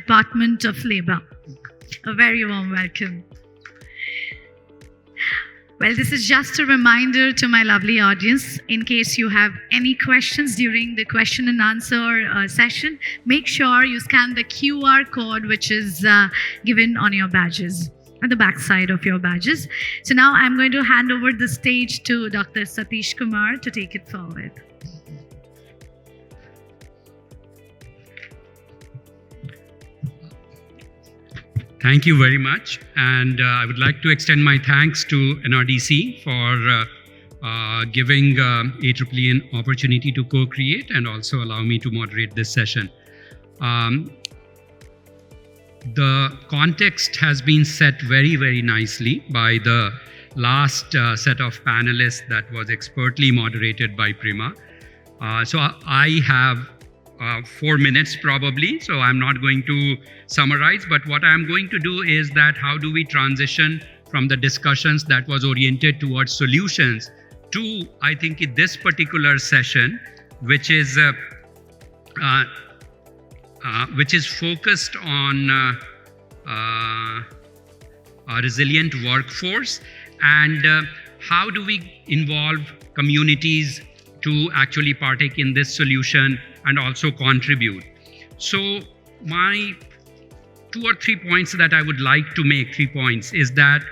Department of Labor. A very warm welcome. Well, this is just a reminder to my lovely audience. In case you have any questions during the question and answer session, make sure you scan the QR code which is given on your badges, on the back side of your badges. So now I'm going to hand over the stage to Dr. Satish Kumar to take it forward. Thank you very much, and I would like to extend my thanks to NRDC for giving AEEE an opportunity to co-create and also allow me to moderate this session. The context has been set very, very nicely by the last set of panelists that was expertly moderated by Prima. So I have 4 minutes probably, so I'm not going to summarize, but what I'm going to do is that how do we transition from the discussions that was oriented towards solutions to, I think, in this particular session, which is focused on a resilient workforce and how do we involve communities to actually partake in this solution and also contribute. So my 2 or 3 points that I would like to make, 3 points, is that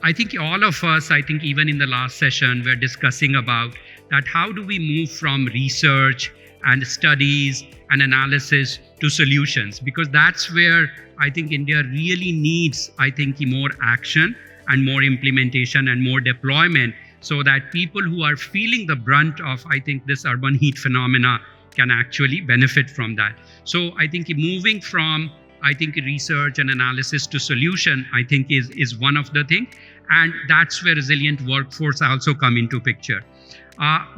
I think all of us, I think even in the last session, we're discussing about that how do we move from research and studies and analysis to solutions, because that's where I think India really needs, I think, more action and more implementation and more deployment, so that people who are feeling the brunt of, I think, this urban heat phenomena can actually benefit from that. So I think moving from, I think, research and analysis to solution, I think is one of the things. And that's where resilient workforce also come into picture.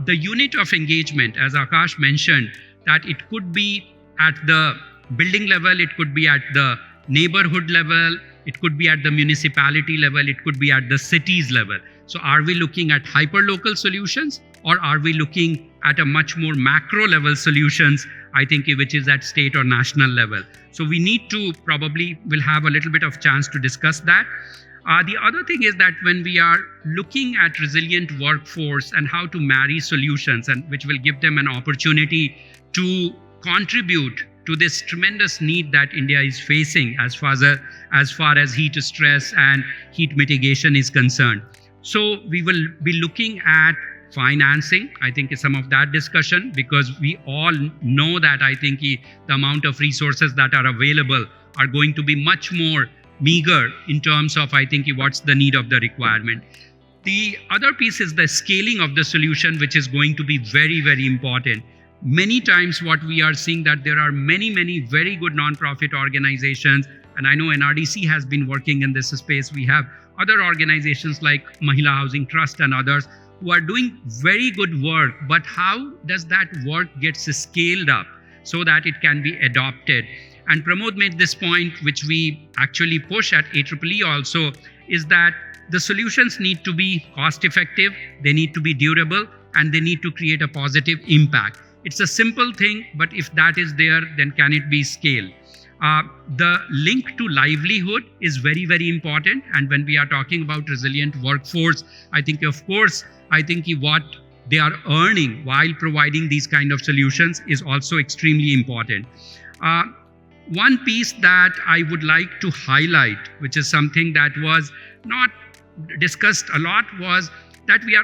The unit of engagement, as Akash mentioned, that it could be at the building level, it could be at the neighborhood level, it could be at the municipality level, it could be at the cities level. So are we looking at hyper-local solutions, or are we looking at a much more macro level solutions, I think, which is at state or national level? So we need to we'll have a little bit of chance to discuss that. The other thing is that when we are looking at resilient workforce and how to marry solutions, and which will give them an opportunity to contribute to this tremendous need that India is facing as far as heat stress and heat mitigation is concerned. So we will be looking at financing, I think, is some of that discussion, because we all know that I think the amount of resources that are available are going to be much more meager in terms of, I think, what's the need of the requirement. The other piece is the scaling of the solution, which is going to be very, very important. Many times what we are seeing that there are many, many very good non-profit organizations, and I know NRDC has been working in this space. We have other organizations like Mahila Housing Trust and others who are doing very good work, but how does that work gets scaled up so that it can be adopted? And Pramod made this point, which we actually push at AEEE also, is that the solutions need to be cost effective, they need to be durable, and they need to create a positive impact. It's a simple thing, but if that is there, then can it be scaled? The link to livelihood is very, very important. And when we are talking about resilient workforce, I think, of course, I think what they are earning while providing these kind of solutions is also extremely important. One piece that I would like to highlight, which is something that was not discussed a lot, was that we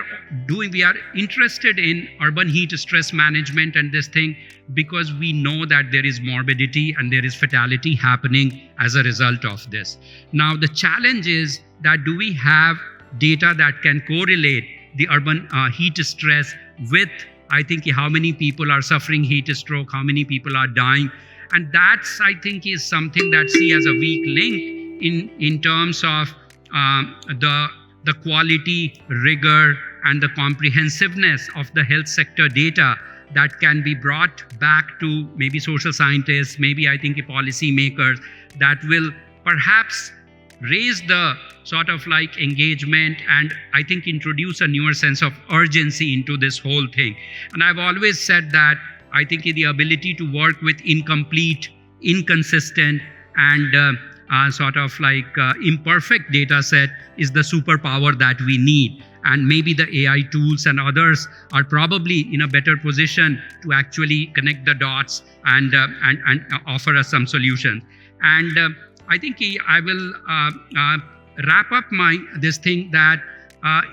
are interested in urban heat stress management and this thing because we know that there is morbidity and there is fatality happening as a result of this. Now, the challenge is that do we have data that can correlate the urban heat stress with, I think, how many people are suffering heat stroke, how many people are dying. And that's, I think, is something that see as a weak link in terms of the quality, rigor, and the comprehensiveness of the health sector data that can be brought back to maybe social scientists, maybe I think policy makers, that will perhaps raise the sort of like engagement and I think introduce a newer sense of urgency into this whole thing. And I've always said that I think the ability to work with incomplete inconsistent and sort of like imperfect data set is the superpower that we need. And maybe the AI tools and others are probably in a better position to actually connect the dots and offer us some solutions. And I think I will wrap up this thing that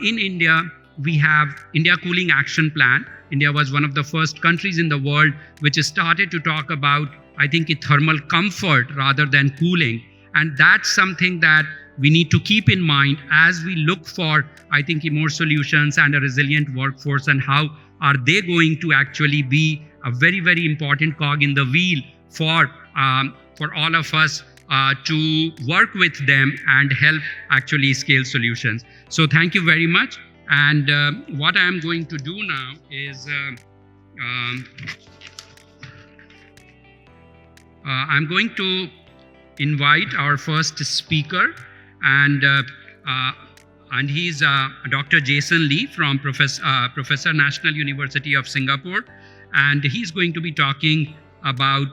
in India, we have India Cooling Action Plan. India was one of the first countries in the world which started to talk about, I think, thermal comfort rather than cooling. And that's something that we need to keep in mind as we look for, I think, more solutions and a resilient workforce, and how are they going to actually be a very, very important cog in the wheel for all of us to work with them and help actually scale solutions. So thank you very much. And what I'm going to do now is I'm going to invite our first speaker, and he's Dr. Jason Lee from Professor National University of Singapore, and he's going to be talking about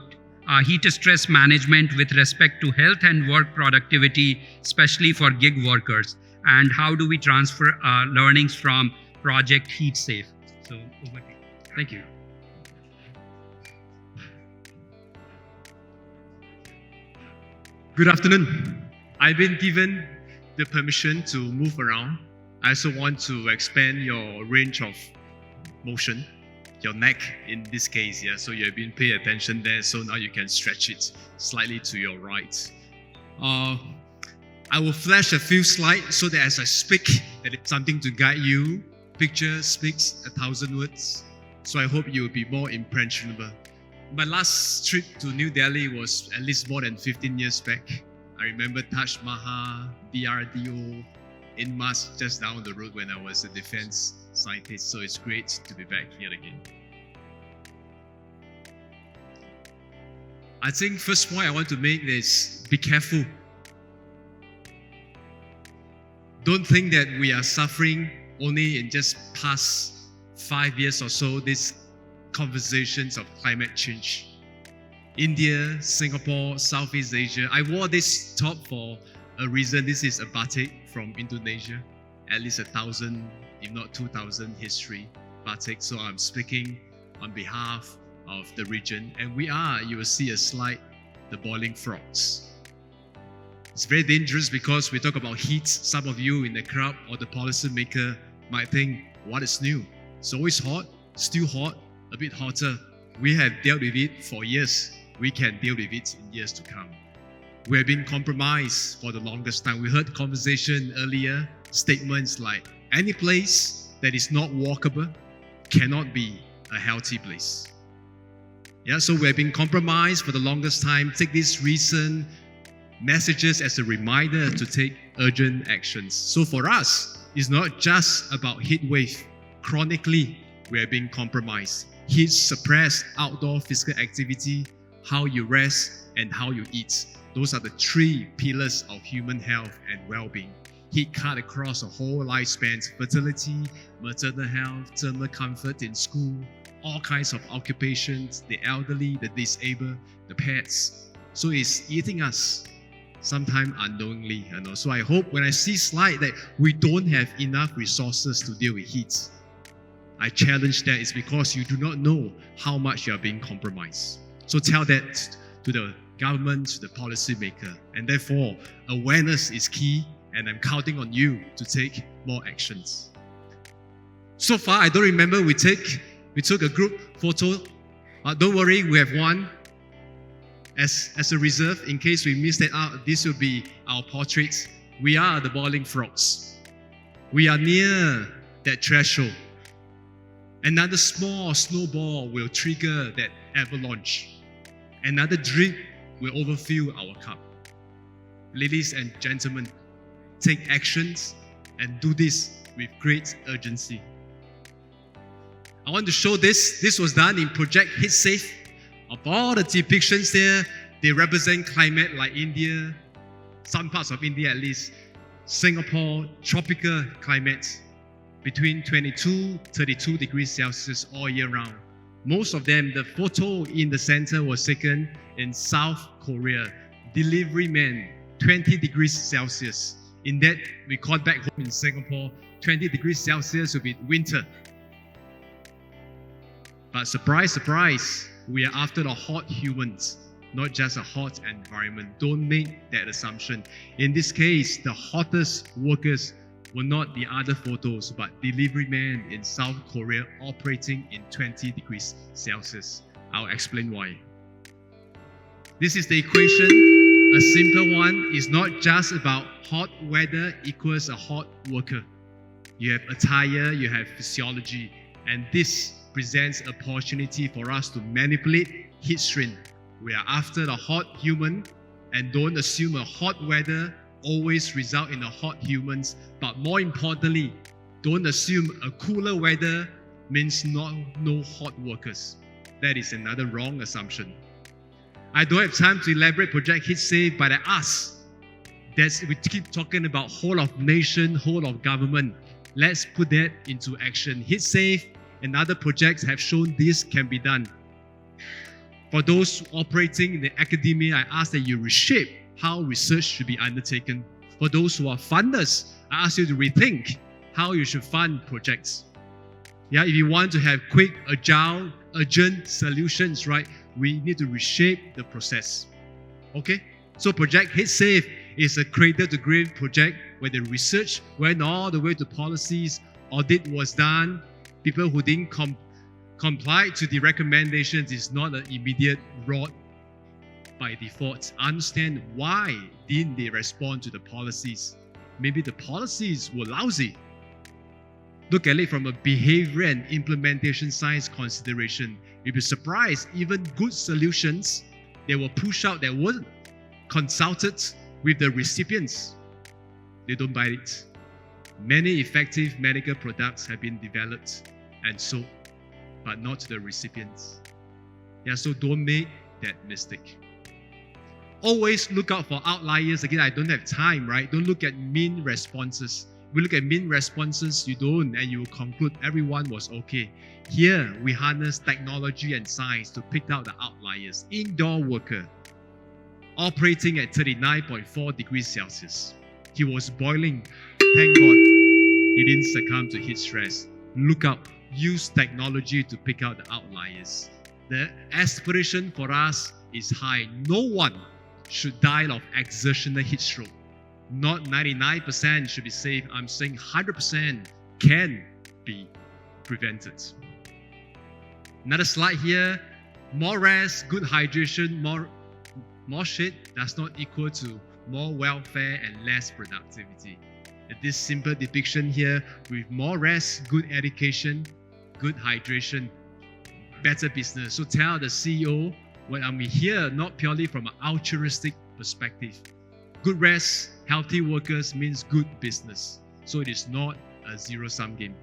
heat stress management with respect to health and work productivity, especially for gig workers, and how do we transfer learnings from Project Heat Safe. So over to you. Thank you. Good afternoon. I've been given the permission to move around. I also want to expand your range of motion, your neck in this case, yeah. So you've been paying attention there, so now you can stretch it slightly to your right. I will flash a few slides so that as I speak, that it's something to guide you. Picture speaks 1,000 words. So I hope you will be more impressionable. My last trip to New Delhi was at least more than 15 years back. I remember Taj Mahal, DRDO, INMAS just down the road when I was a defense scientist. So it's great to be back here again. I think first point I want to make is be careful. Don't think that we are suffering only in just past 5 years or so, these conversations of climate change. India, Singapore, Southeast Asia. I wore this top for a reason. This is a batik from Indonesia. At least 1,000, if not 2,000 history batik. So I'm speaking on behalf of the region. And we are, you will see a slide, the boiling frogs. It's very dangerous because we talk about heat. Some of you in the crowd or the policymaker might think, what is new? It's always hot, still hot, a bit hotter. We have dealt with it for years. We can deal with it in years to come. We have been compromised for the longest time. We heard conversation earlier, statements like, any place that is not walkable cannot be a healthy place. Yeah, so we have been compromised for the longest time. Take these recent messages as a reminder to take urgent actions. So for us, it's not just about heat wave. Chronically, we are being compromised. Heat suppressed outdoor physical activity, how you rest, and how you eat. Those are the 3 pillars of human health and well-being. Heat cut across a whole lifespan: fertility, maternal health, thermal comfort in school, all kinds of occupations, the elderly, the disabled, the pets. So it's eating us, sometimes unknowingly. So I hope when I see slide that we don't have enough resources to deal with heat, I challenge that. It's because you do not know how much you are being compromised. So tell that to the government, to the policymaker. And therefore, awareness is key, and I'm counting on you to take more actions. So far, I don't remember we took a group photo. Don't worry, we have one as a reserve. In case we miss that out, this will be our portraits. We are the boiling frogs. We are near that threshold. Another small snowball will trigger that avalanche. Another drip will overfill our cup. Ladies and gentlemen, take actions and do this with great urgency. I want to show this. This was done in Project Heat Safe. Of all the depictions there, they represent climate like India, some parts of India at least, Singapore, tropical climate, between 22, 32 degrees Celsius all year round. Most of them, the photo in the center was taken in South Korea. Delivery man, 20 degrees Celsius. In that, we called back home in Singapore, 20 degrees Celsius will be winter. But surprise, surprise, we are after the hot humans, not just a hot environment. Don't make that assumption. In this case, the hottest workers were not the other photos, but delivery men in South Korea operating in 20 degrees Celsius. I'll explain why. This is the equation, a simple one. It's not just about hot weather equals a hot worker. You have attire, you have physiology, and this presents opportunity for us to manipulate heat strain. We are after the hot human, and don't assume a hot weather always result in a hot humans, but more importantly, don't assume a cooler weather means no hot workers. That is another wrong assumption. I don't have time to elaborate Project Heat Safe, but I ask, we keep talking about whole of nation, whole of government. Let's put that into action. Heat Safe and other projects have shown this can be done. For those operating in the academia, I ask that you reshape how research should be undertaken. For those who are funders, I ask you to rethink how you should fund projects. Yeah, if you want to have quick, agile, urgent solutions, right, we need to reshape the process. Okay? So Project Heat Safe is a cradle-to-grave project where the research went all the way to policies, audit was done, people who didn't comply to the recommendations is not an immediate rod by default. Understand why didn't they respond to the policies. Maybe the policies were lousy. Look at it from a behavior and implementation science consideration. You'll be surprised, even good solutions, they were pushed out, that weren't consulted with the recipients. They don't buy it. Many effective medical products have been developed and sold, but not to the recipients. Yeah, so don't make that mistake. Always look out for outliers. Again, I don't have time, right? Don't look at mean responses. We look at mean responses, you don't, and you conclude everyone was okay. Here, we harness technology and science to pick out the outliers. Indoor worker, operating at 39.4 degrees Celsius. He was boiling. Thank God he didn't succumb to heat stress. Look out. Use technology to pick out the outliers. The aspiration for us is high. No one should die of exertional heat stroke. Not 99% should be safe. I'm saying 100% can be prevented. Another slide here. More rest, good hydration, more shade does not equal to more welfare and less productivity. This simple depiction here, with more rest, good education, good hydration, better business. So tell the CEO, when I'm here, not purely from an altruistic perspective. Good rest, healthy workers means good business. So it is not a zero-sum game.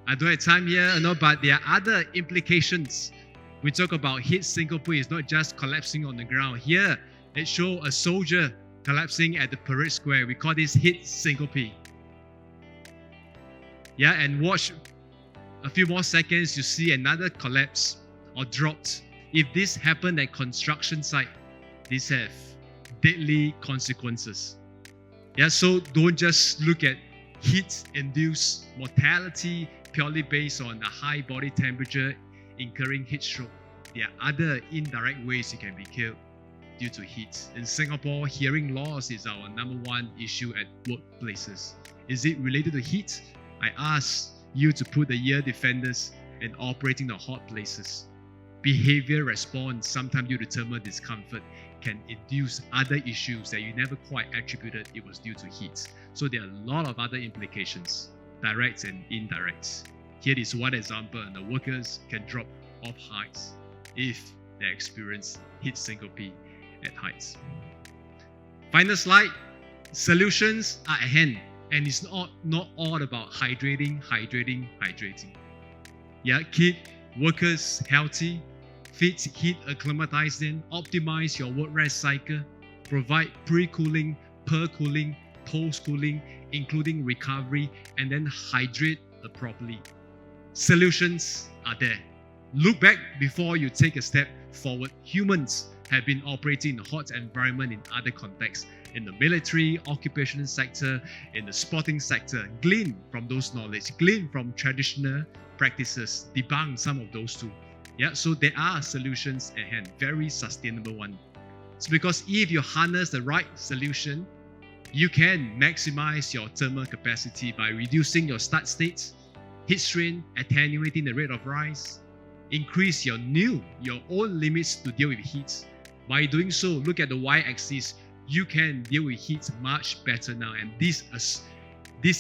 I don't have time here, but there are other implications. We talk about heat syncope, it's not just collapsing on the ground. Here, it shows a soldier collapsing at the parade square. We call this heat syncope. Yeah, and watch a few more seconds, you see another collapse or dropped. If this happened at construction site, this have deadly consequences. Yeah, so don't just look at heat-induced mortality purely based on a high body temperature incurring heat stroke. There are other indirect ways you can be killed due to heat. In Singapore, hearing loss is our #1 issue at workplaces. Is it related to heat? I ask you to put the ear defenders and operating the hot places. Behavior response, sometimes you determine discomfort, can induce other issues that you never quite attributed it was due to heat. So there are a lot of other implications, direct and indirect. Here is one example, and the workers can drop off heights if they experience heat syncope at heights. Final slide, solutions are at hand, and it's not all about hydrating. Yeah, keep workers healthy, fit, heat acclimatized in, optimize your work rest cycle, provide pre-cooling, per-cooling, post-cooling, including recovery, and then hydrate properly. Solutions are there. Look back before you take a step forward. Humans have been operating in a hot environment in other contexts, in the military, occupational sector, in the sporting sector. Glean from those knowledge, glean from traditional practices, debunk some of those too. Yeah, so there are solutions at hand, very sustainable one. It's because if you harness the right solution, you can maximize your thermal capacity by reducing your start states, heat strain, attenuating the rate of rise, increase your own limits to deal with heat. By doing so, look at the y-axis, you can deal with heat much better now, and this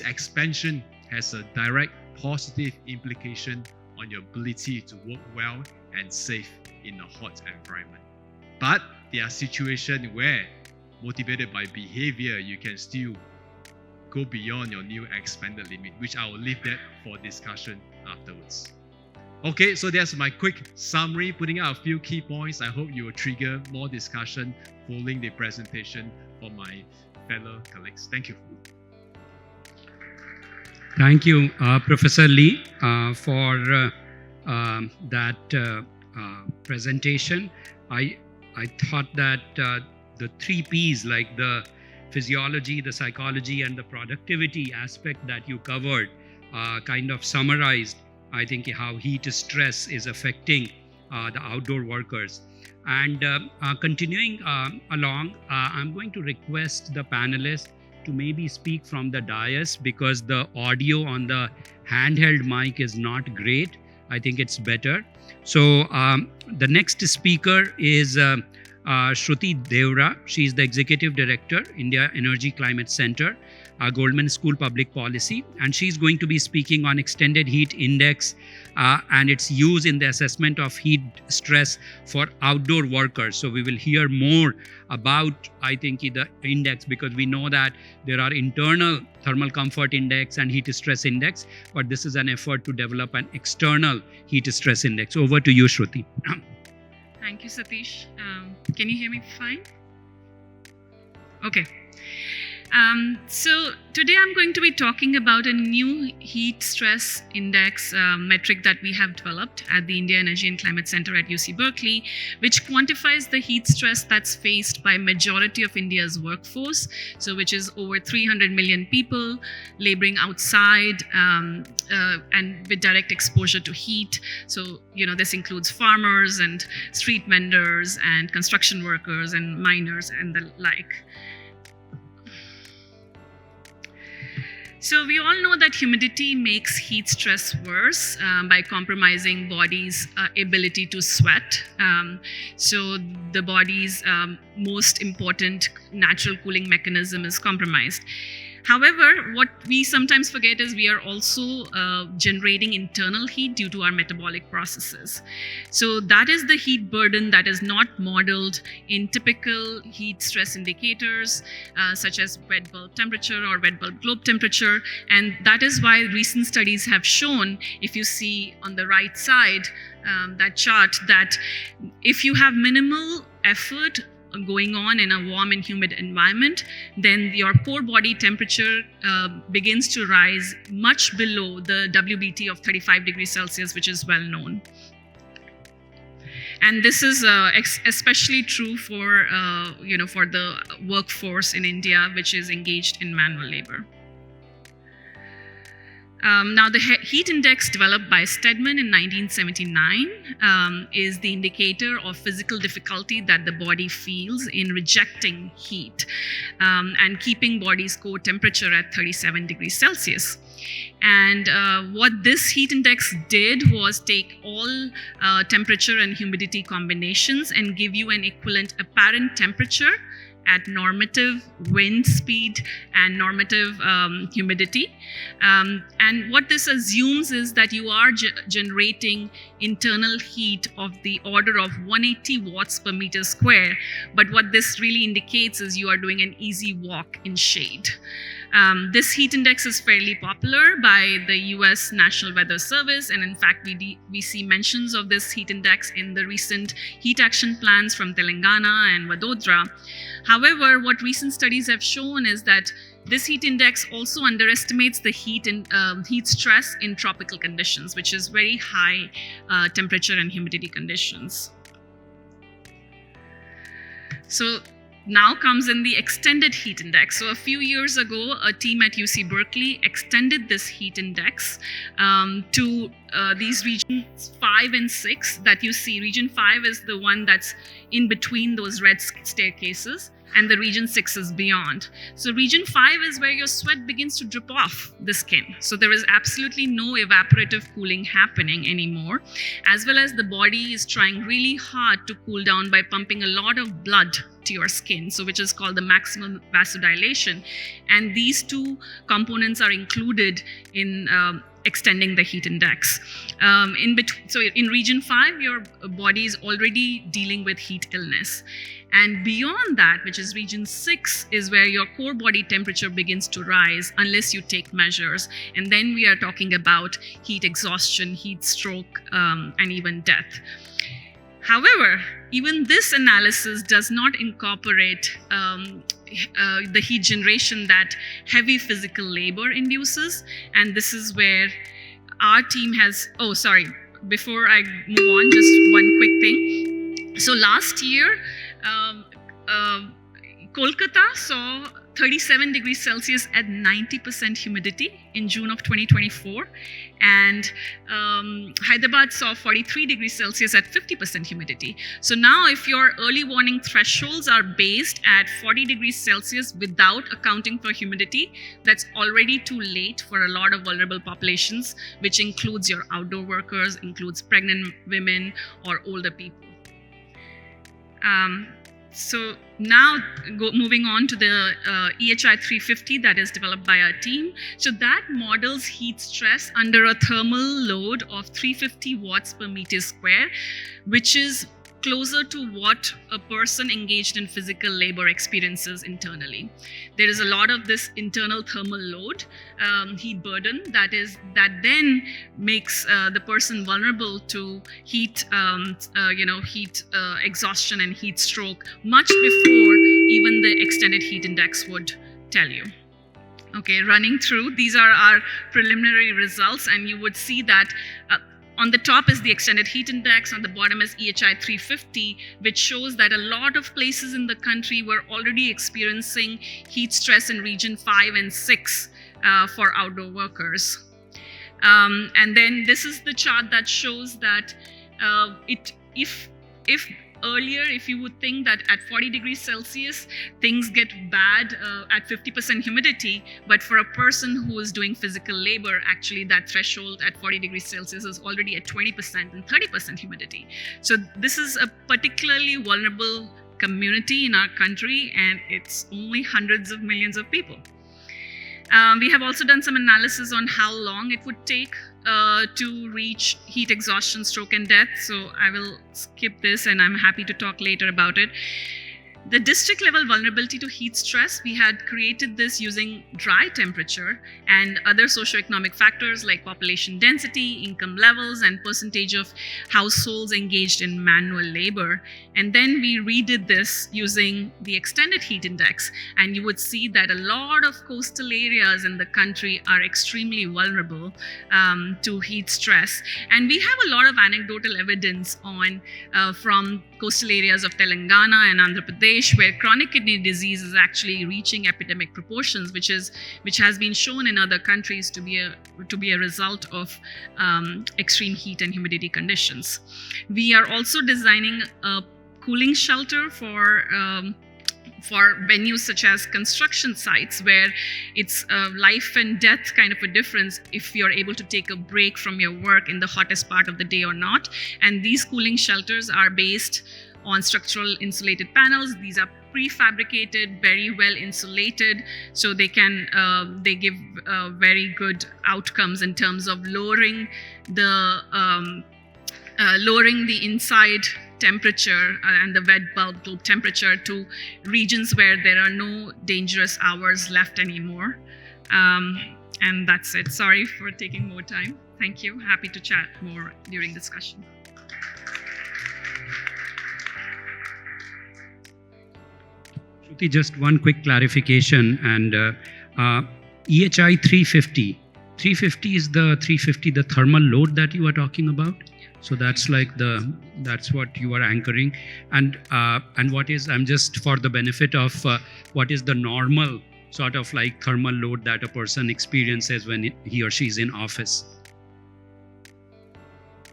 expansion has a direct positive implication on your ability to work well and safe in a hot environment. But there are situations where, motivated by behavior, you can still go beyond your new expanded limit, which I will leave that for discussion afterwards. Okay, so that's my quick summary, putting out a few key points. I hope you will trigger more discussion following the presentation from my fellow colleagues. Thank you. Thank you, Professor Lee, for that presentation. I thought that the 3 Ps, like the physiology, the psychology, and the productivity aspect that you covered, kind of summarized, I think, how heat stress is affecting the outdoor workers. And continuing along, I'm going to request the panelists to maybe speak from the dais, because the audio on the handheld mic is not great. I think it's better. So the next speaker is Shruti Devra. She is the Executive Director, India Energy Climate Center, Goldman School Public Policy, and she's going to be speaking on extended heat index and its use in the assessment of heat stress for outdoor workers. So we will hear more about, I think, the index, because we know that there are internal thermal comfort index and heat stress index, but this is an effort to develop an external heat stress index. Over to you, Shruti. Thank you, Satish. Can you hear me fine? Okay. So today I'm going to be talking about a new heat stress index metric that we have developed at the India Energy and Climate Center at UC Berkeley, which quantifies the heat stress that's faced by majority of India's workforce, so which is over 300 million people laboring outside and with direct exposure to heat. So, this includes farmers and street vendors and construction workers and miners and the like. So we all know that humidity makes heat stress worse by compromising body's ability to sweat. So the body's most important natural cooling mechanism is compromised. However, what we sometimes forget is we are also generating internal heat due to our metabolic processes. So that is the heat burden that is not modeled in typical heat stress indicators, such as wet bulb temperature or wet bulb globe temperature. And that is why recent studies have shown, if you see on the right side, that chart, that if you have minimal effort going on in a warm and humid environment, then your core body temperature begins to rise much below the WBT of 35 degrees Celsius, which is well known. And this is especially true for, for the workforce in India, which is engaged in manual labor. Now, the heat index developed by Stedman in 1979 is the indicator of physical difficulty that the body feels in rejecting heat and keeping body's core temperature at 37 degrees Celsius. And what this heat index did was take all temperature and humidity combinations and give you an equivalent apparent temperature at normative wind speed and normative humidity. And what this assumes is that you are generating internal heat of the order of 180 watts per meter square. But what this really indicates is you are doing an easy walk in shade. This heat index is fairly popular by the US National Weather Service, and in fact we see mentions of this heat index in the recent heat action plans from Telangana and Vadodara. However, what recent studies have shown is that This heat index also underestimates the heat stress in tropical conditions, which is very high temperature and humidity conditions. So now comes in the extended heat index. So a few years ago, a team at UC Berkeley extended this heat index to these regions 5 and 6 that you see. Region 5 is the one that's in between those red staircases, and the region 6 is beyond. So region 5 is where your sweat begins to drip off the skin. So there is absolutely no evaporative cooling happening anymore, as well as the body is trying really hard to cool down by pumping a lot of blood to your skin, so which is called the maximum vasodilation. And these two components are included in extending the heat index. So in region 5, your body is already dealing with heat illness. And beyond that, which is region 6, is where your core body temperature begins to rise unless you take measures. And then we are talking about heat exhaustion, heat stroke, and even death. However, even this analysis does not incorporate the heat generation that heavy physical labor induces. And this is where our team has, before I move on, just one quick thing. So last year, Kolkata saw 37 degrees Celsius at 90% humidity in June of 2024. And Hyderabad saw 43 degrees Celsius at 50% humidity. So now if your early warning thresholds are based at 40 degrees Celsius without accounting for humidity, that's already too late for a lot of vulnerable populations, which includes your outdoor workers, includes pregnant women or older people. So now moving on to the EHI 350 that is developed by our team. So that models heat stress under a thermal load of 350 watts per meter square, which is closer to what a person engaged in physical labor experiences internally. There is a lot of this internal thermal load, heat burden, that then makes the person vulnerable to heat, heat exhaustion and heat stroke much before even the extended heat index would tell you. Okay, running through, these are our preliminary results, and you would see that on the top is the extended heat index, on the bottom is EHI 350, which shows that a lot of places in the country were already experiencing heat stress in region 5 and 6 for outdoor workers. And then this is the chart that shows that if earlier, if you would think that at 40 degrees Celsius, things get bad at 50% humidity, but for a person who is doing physical labor, actually that threshold at 40 degrees Celsius is already at 20% and 30% humidity. So this is a particularly vulnerable community in our country, and it's only hundreds of millions of people. We have also done some analysis on how long it would take to reach heat exhaustion, stroke, and death. So I will skip this, and I'm happy to talk later about it. The district level vulnerability to heat stress, we had created this using dry temperature and other socioeconomic factors like population density, income levels, and percentage of households engaged in manual labor. And then we redid this using the extended heat index. And you would see that a lot of coastal areas in the country are extremely vulnerable to heat stress. And we have a lot of anecdotal evidence on from coastal areas of Telangana and Andhra Pradesh, where chronic kidney disease is actually reaching epidemic proportions, which has been shown in other countries to be a result of extreme heat and humidity conditions. We are also designing a cooling shelter for venues such as construction sites, where it's life and death kind of a difference if you're able to take a break from your work in the hottest part of the day or not. And these cooling shelters are based on structural insulated panels. These are prefabricated, very well insulated, so they give very good outcomes in terms of lowering the inside temperature and the wet bulb globe temperature to regions where there are no dangerous hours left anymore. And that's it. Sorry for taking more time. Thank you. Happy to chat more during discussion. Shruti, just one quick clarification, and EHI 350. 350 is the thermal load that you are talking about. So that's that's what you are anchoring. And what is, I'm just for the benefit of what is the normal sort of like thermal load that a person experiences when he or she is in office?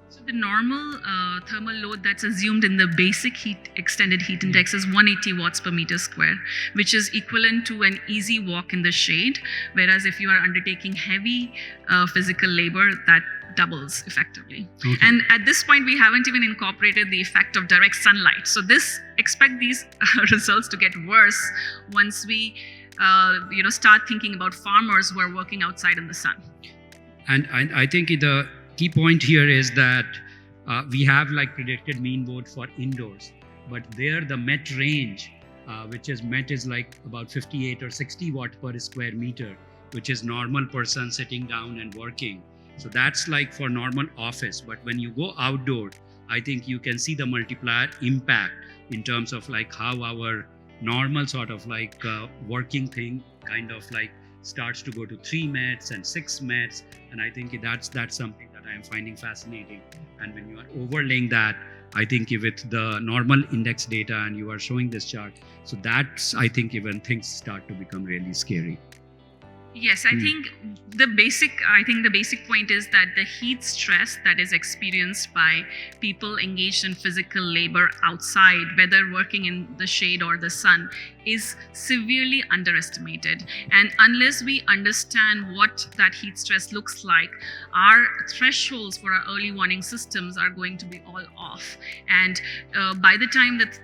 So the normal thermal load that's assumed in the basic extended heat index is 180 watts per meter square, which is equivalent to an easy walk in the shade. Whereas if you are undertaking heavy physical labor, that doubles effectively. Okay. And at this point, we haven't even incorporated the effect of direct sunlight. So expect these results to get worse once we start thinking about farmers who are working outside in the sun. And I think the key point here is that we have like predicted mean load for indoors, but there the MET range, which is MET is like about 58 or 60 watt per square meter, which is normal person sitting down and working. So that's like for normal office. But when you go outdoor, I think you can see the multiplier impact in terms of like how our normal sort of like working thing kind of like starts to go to 3 METs and 6 METs. And I think that's something that I am finding fascinating. And when you are overlaying that, I think with the normal index data and you are showing this chart, so that's, I think even things start to become really scary. Yes, I think the basic point is that the heat stress that is experienced by people engaged in physical labor outside, whether working in the shade or the sun, is severely underestimated. And unless we understand what that heat stress looks like, our thresholds for our early warning systems are going to be all off. And by the time that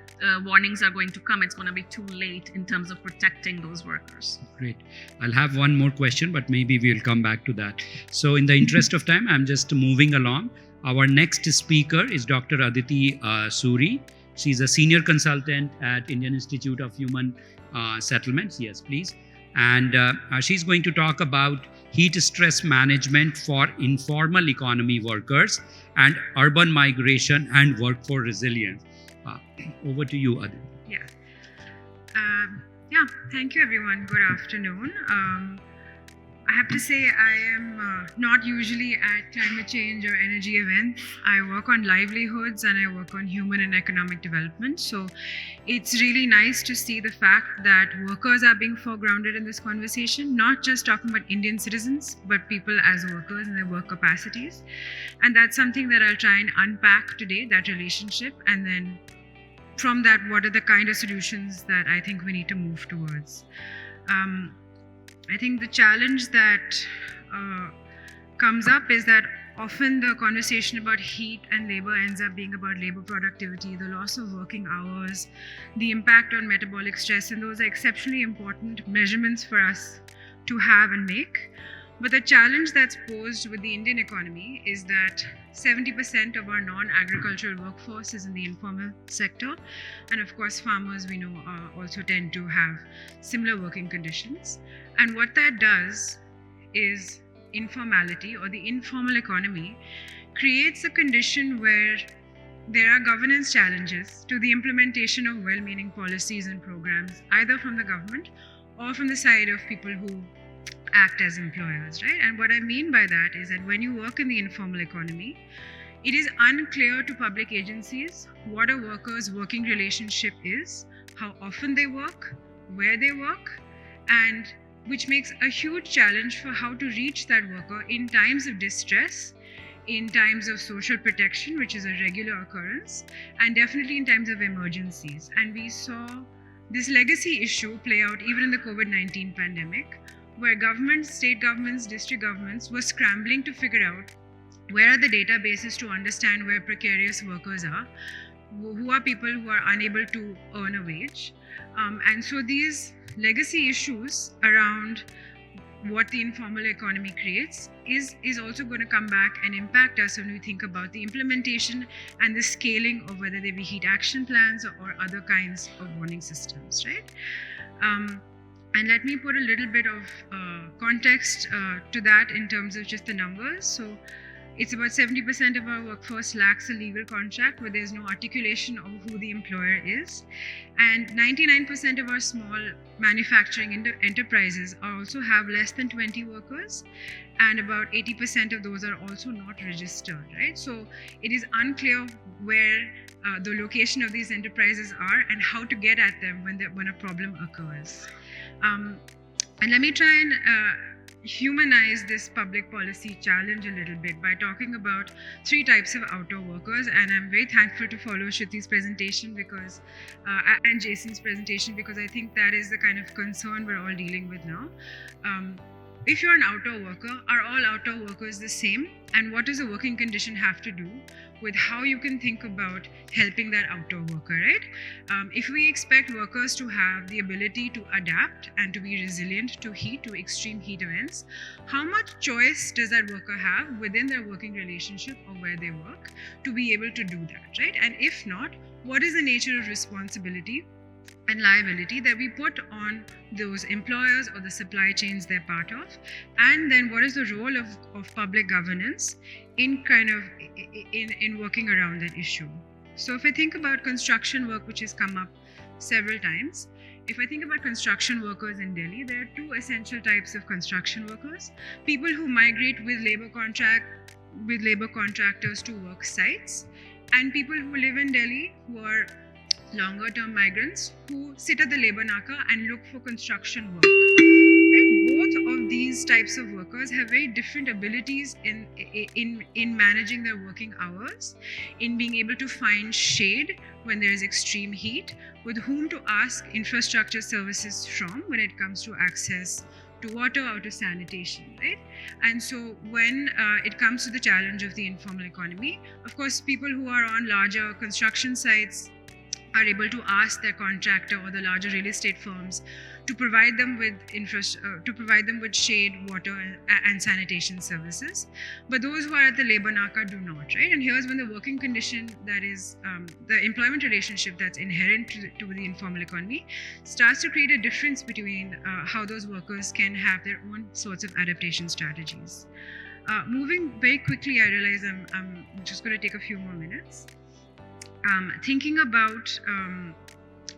warnings are going to come, it's going to be too late in terms of protecting those workers. Great. I'll have one more question, but maybe we'll come back to that. So in the interest of time, I'm just moving along. Our next speaker is Dr. Aditi Suri. She's a senior consultant at Indian Institute of Human Settlements. Yes, please. And she's going to talk about heat stress management for informal economy workers and urban migration and workforce resilience. Over to you, Aditi. Thank you everyone. Good afternoon. I have to say I am not usually at climate change or energy events. I work on livelihoods and I work on human and economic development. So it's really nice to see the fact that workers are being foregrounded in this conversation, not just talking about Indian citizens, but people as workers in their work capacities. And that's something that I'll try and unpack today, that relationship, and then from that, what are the kind of solutions that I think we need to move towards? I think the challenge that comes up is that often the conversation about heat and labor ends up being about labor productivity, the loss of working hours, the impact on metabolic stress, and those are exceptionally important measurements for us to have and make. But the challenge that's posed with the Indian economy is that 70% of our non-agricultural workforce is in the informal sector. And of course, farmers, we know, also tend to have similar working conditions. And what that does is informality, or the informal economy, creates a condition where there are governance challenges to the implementation of well-meaning policies and programs, either from the government or from the side of people who act as employers, right? And what I mean by that is that when you work in the informal economy, it is unclear to public agencies what a worker's working relationship is, how often they work, where they work, and which makes a huge challenge for how to reach that worker in times of distress, in times of social protection, which is a regular occurrence, and definitely in times of emergencies. And we saw this legacy issue play out even in the COVID-19 pandemic, where governments, state governments, district governments were scrambling to figure out where are the databases to understand where precarious workers are, who are people who are unable to earn a wage. And so these legacy issues around what the informal economy creates is also going to come back and impact us when we think about the implementation and the scaling of whether they be heat action plans or other kinds of warning systems, right? And let me put a little bit of context to that in terms of just the numbers. So It's about 70% of our workforce lacks a legal contract where there's no articulation of who the employer is. And 99% of our small manufacturing enterprises also have less than 20 workers. And about 80% of those are also not registered, right? So it is unclear where the location of these enterprises are and how to get at them when a problem occurs. And let me try and humanize this public policy challenge a little bit by talking about 3 types of outdoor workers. And I'm very thankful to follow Shruti's presentation because and Jason's presentation, because I think that is the kind of concern we're all dealing with now. If you're an outdoor worker, are all outdoor workers the same? And what does a working condition have to do with how you can think about helping that outdoor worker, right? If we expect workers to have the ability to adapt and to be resilient to heat, to extreme heat events, how much choice does that worker have within their working relationship or where they work to be able to do that, right? And if not, what is the nature of responsibility and liability that we put on those employers or the supply chains they're part of? And then what is the role of public governance in kind of in working around that issue? So if I think about construction work, which has come up several times, if I think about construction workers in Delhi, there are 2 essential types of construction workers: people who migrate with labor contractors to work sites, and people who live in Delhi who are longer term migrants who sit at the labor naka and look for construction work. Right? Both of these types of workers have very different abilities in managing their working hours, in being able to find shade when there is extreme heat, with whom to ask infrastructure services from when it comes to access to water or to sanitation, right? And so when it comes to the challenge of the informal economy, of course, people who are on larger construction sites are able to ask their contractor or the larger real estate firms to provide them with shade, water, and sanitation services. But those who are at the labor naka do not, right? And here's when the working condition, that is the employment relationship that's inherent to the informal economy, starts to create a difference between how those workers can have their own sorts of adaptation strategies. Moving very quickly, I realize I'm just going to take a few more minutes. Thinking about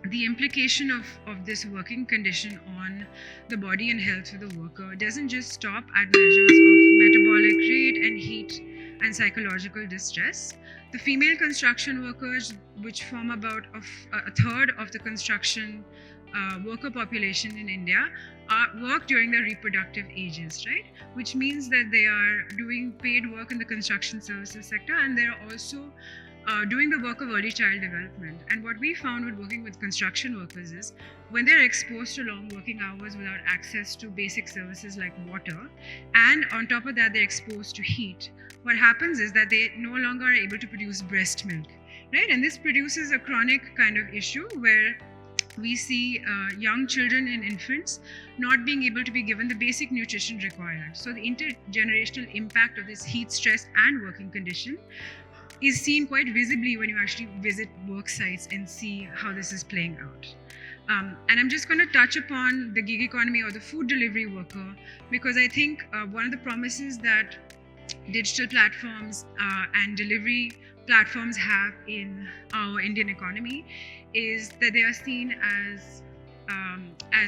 the implication of this working condition on the body and health of the worker doesn't just stop at measures of metabolic rate and heat and psychological distress. The female construction workers, which form about a third of the construction worker population in India, work during their reproductive ages, right? Which means that they are doing paid work in the construction services sector, and they're also doing the work of early child development. And what we found with working with construction workers is when they're exposed to long working hours without access to basic services like water, and on top of that they're exposed to heat, what happens is that they no longer are able to produce breast milk, right? And this produces a chronic kind of issue where we see young children and infants not being able to be given the basic nutrition required. So the intergenerational impact of this heat stress and working condition is seen quite visibly when you actually visit work sites and see how this is playing out. And I'm just going to touch upon the gig economy or the food delivery worker, because I think one of the promises that digital platforms and delivery platforms have in our Indian economy is that they are seen as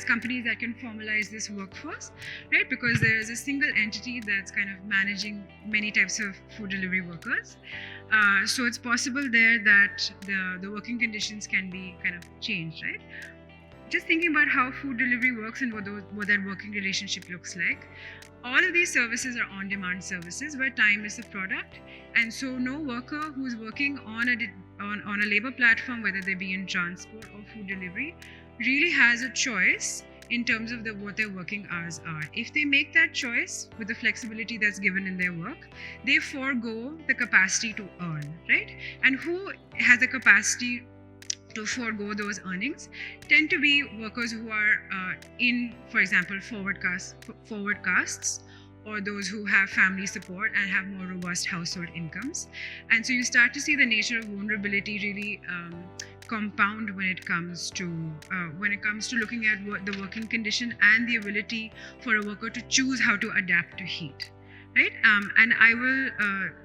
companies that can formalize this workforce, right? Because there is a single entity that's kind of managing many types of food delivery workers. So it's possible there that the working conditions can be kind of changed, right? Just thinking about how food delivery works and what that working relationship looks like. All of these services are on-demand services where time is the product, and so no worker who's working on a labor platform, whether they be in transport or food delivery, really has a choice in terms of what their working hours are. If they make that choice with the flexibility that's given in their work, they forego the capacity to earn, right? And who has the capacity to forego those earnings tend to be workers who are in, for example, forward castes, or those who have family support and have more robust household incomes. And so you start to see the nature of vulnerability really compound when it comes to looking at the working condition and the ability for a worker to choose how to adapt to heat. right? And I will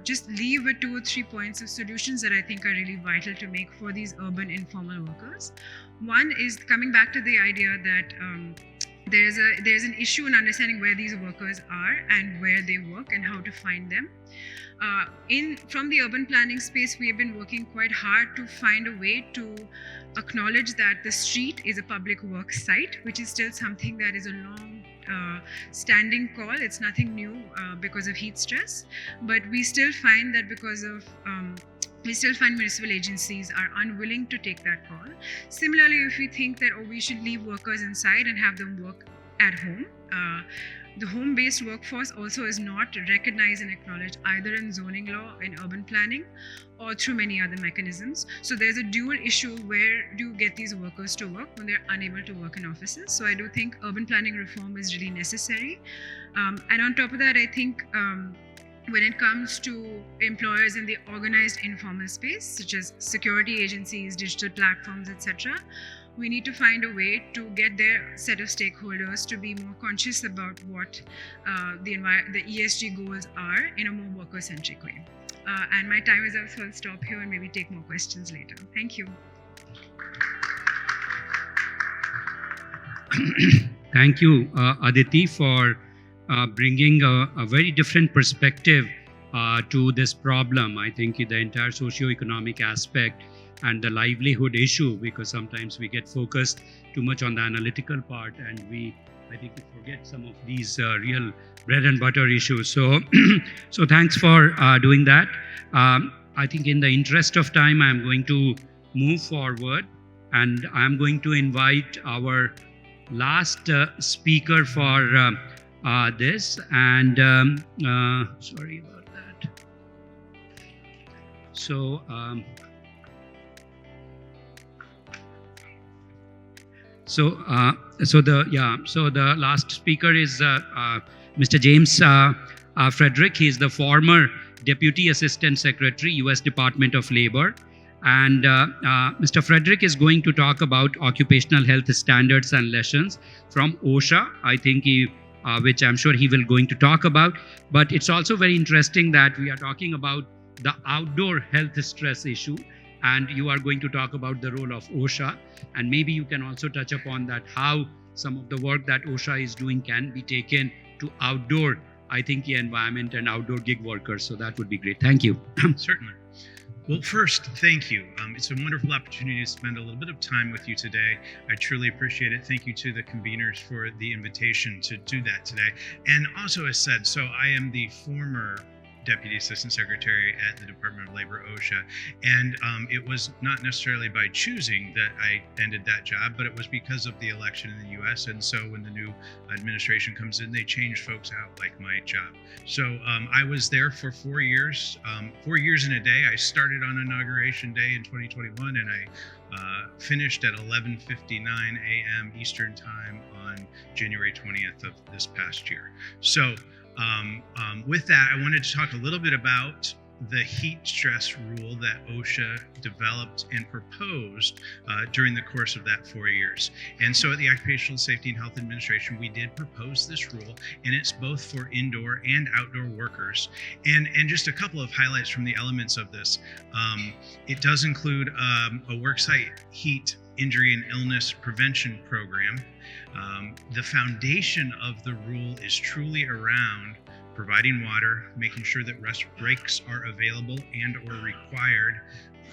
just leave with 2 or 3 points of solutions that I think are really vital to make for these urban informal workers. One is coming back to the idea that there's an issue in understanding where these workers are and where they work and how to find them. From the urban planning space, we have been working quite hard to find a way to acknowledge that the street is a public work site, which is still something that is a long standing call. It's nothing new because of heat stress, but we still find that because of we still find municipal agencies are unwilling to take that call. Similarly, if we think that we should leave workers inside and have them work at home, the home-based workforce also is not recognized and acknowledged either in zoning law, in urban planning, or through many other mechanisms. So there's a dual issue: where do you get these workers to work when they're unable to work in offices? So I do think urban planning reform is really necessary. And on top of that, I think when it comes to employers in the organized informal space, such as security agencies, digital platforms, etc., we need to find a way to get their set of stakeholders to be more conscious about what the ESG goals are in a more worker-centric way. And my time is up, so I'll stop here and maybe take more questions later. Thank you. Thank you, Aditi, for bringing a very different perspective to this problem. I think the entire socio-economic aspect and the livelihood issue, because sometimes we get focused too much on the analytical part and I think we forget some of these real bread and butter issues. So, so thanks for doing that. I think in the interest of time, I'm going to move forward and I'm going to invite our last speaker for this. And sorry about that. So, So the last speaker is Mr. James Frederick. He is the former Deputy Assistant Secretary, U.S. Department of Labor. And Mr. Frederick is going to talk about occupational health standards and lessons from OSHA. I think which I'm sure he will going to talk about. But it's also very interesting that we are talking about the outdoor health stress issue. And you are going to talk about the role of OSHA, and maybe you can also touch upon that, how some of the work that OSHA is doing can be taken to outdoor, I think, environment and outdoor gig workers. So that would be great. Thank you. Certainly. Well, first, thank you. It's a wonderful opportunity to spend a little bit of time with you today. I truly appreciate it. Thank you to the conveners for the invitation to do that today. And also, as said, so I am the former Deputy Assistant Secretary at the Department of Labor, OSHA. And it was not necessarily by choosing that I ended that job, but it was because of the election in the US. And so when the new administration comes in, they change folks out like my job. So I was there for 4 years, 4 years and a day. I started on Inauguration Day in 2021 and I finished at 11:59 a.m. Eastern Time on January 20th of this past year. So with that, I wanted to talk a little bit about the heat stress rule that OSHA developed and proposed during the course of that 4 years. And so at the Occupational Safety and Health Administration, we did propose this rule, and it's both for indoor and outdoor workers. And just a couple of highlights from the elements of this. It does include a worksite heat injury and illness prevention program. The foundation of the rule is truly around providing water, making sure that rest breaks are available and or required,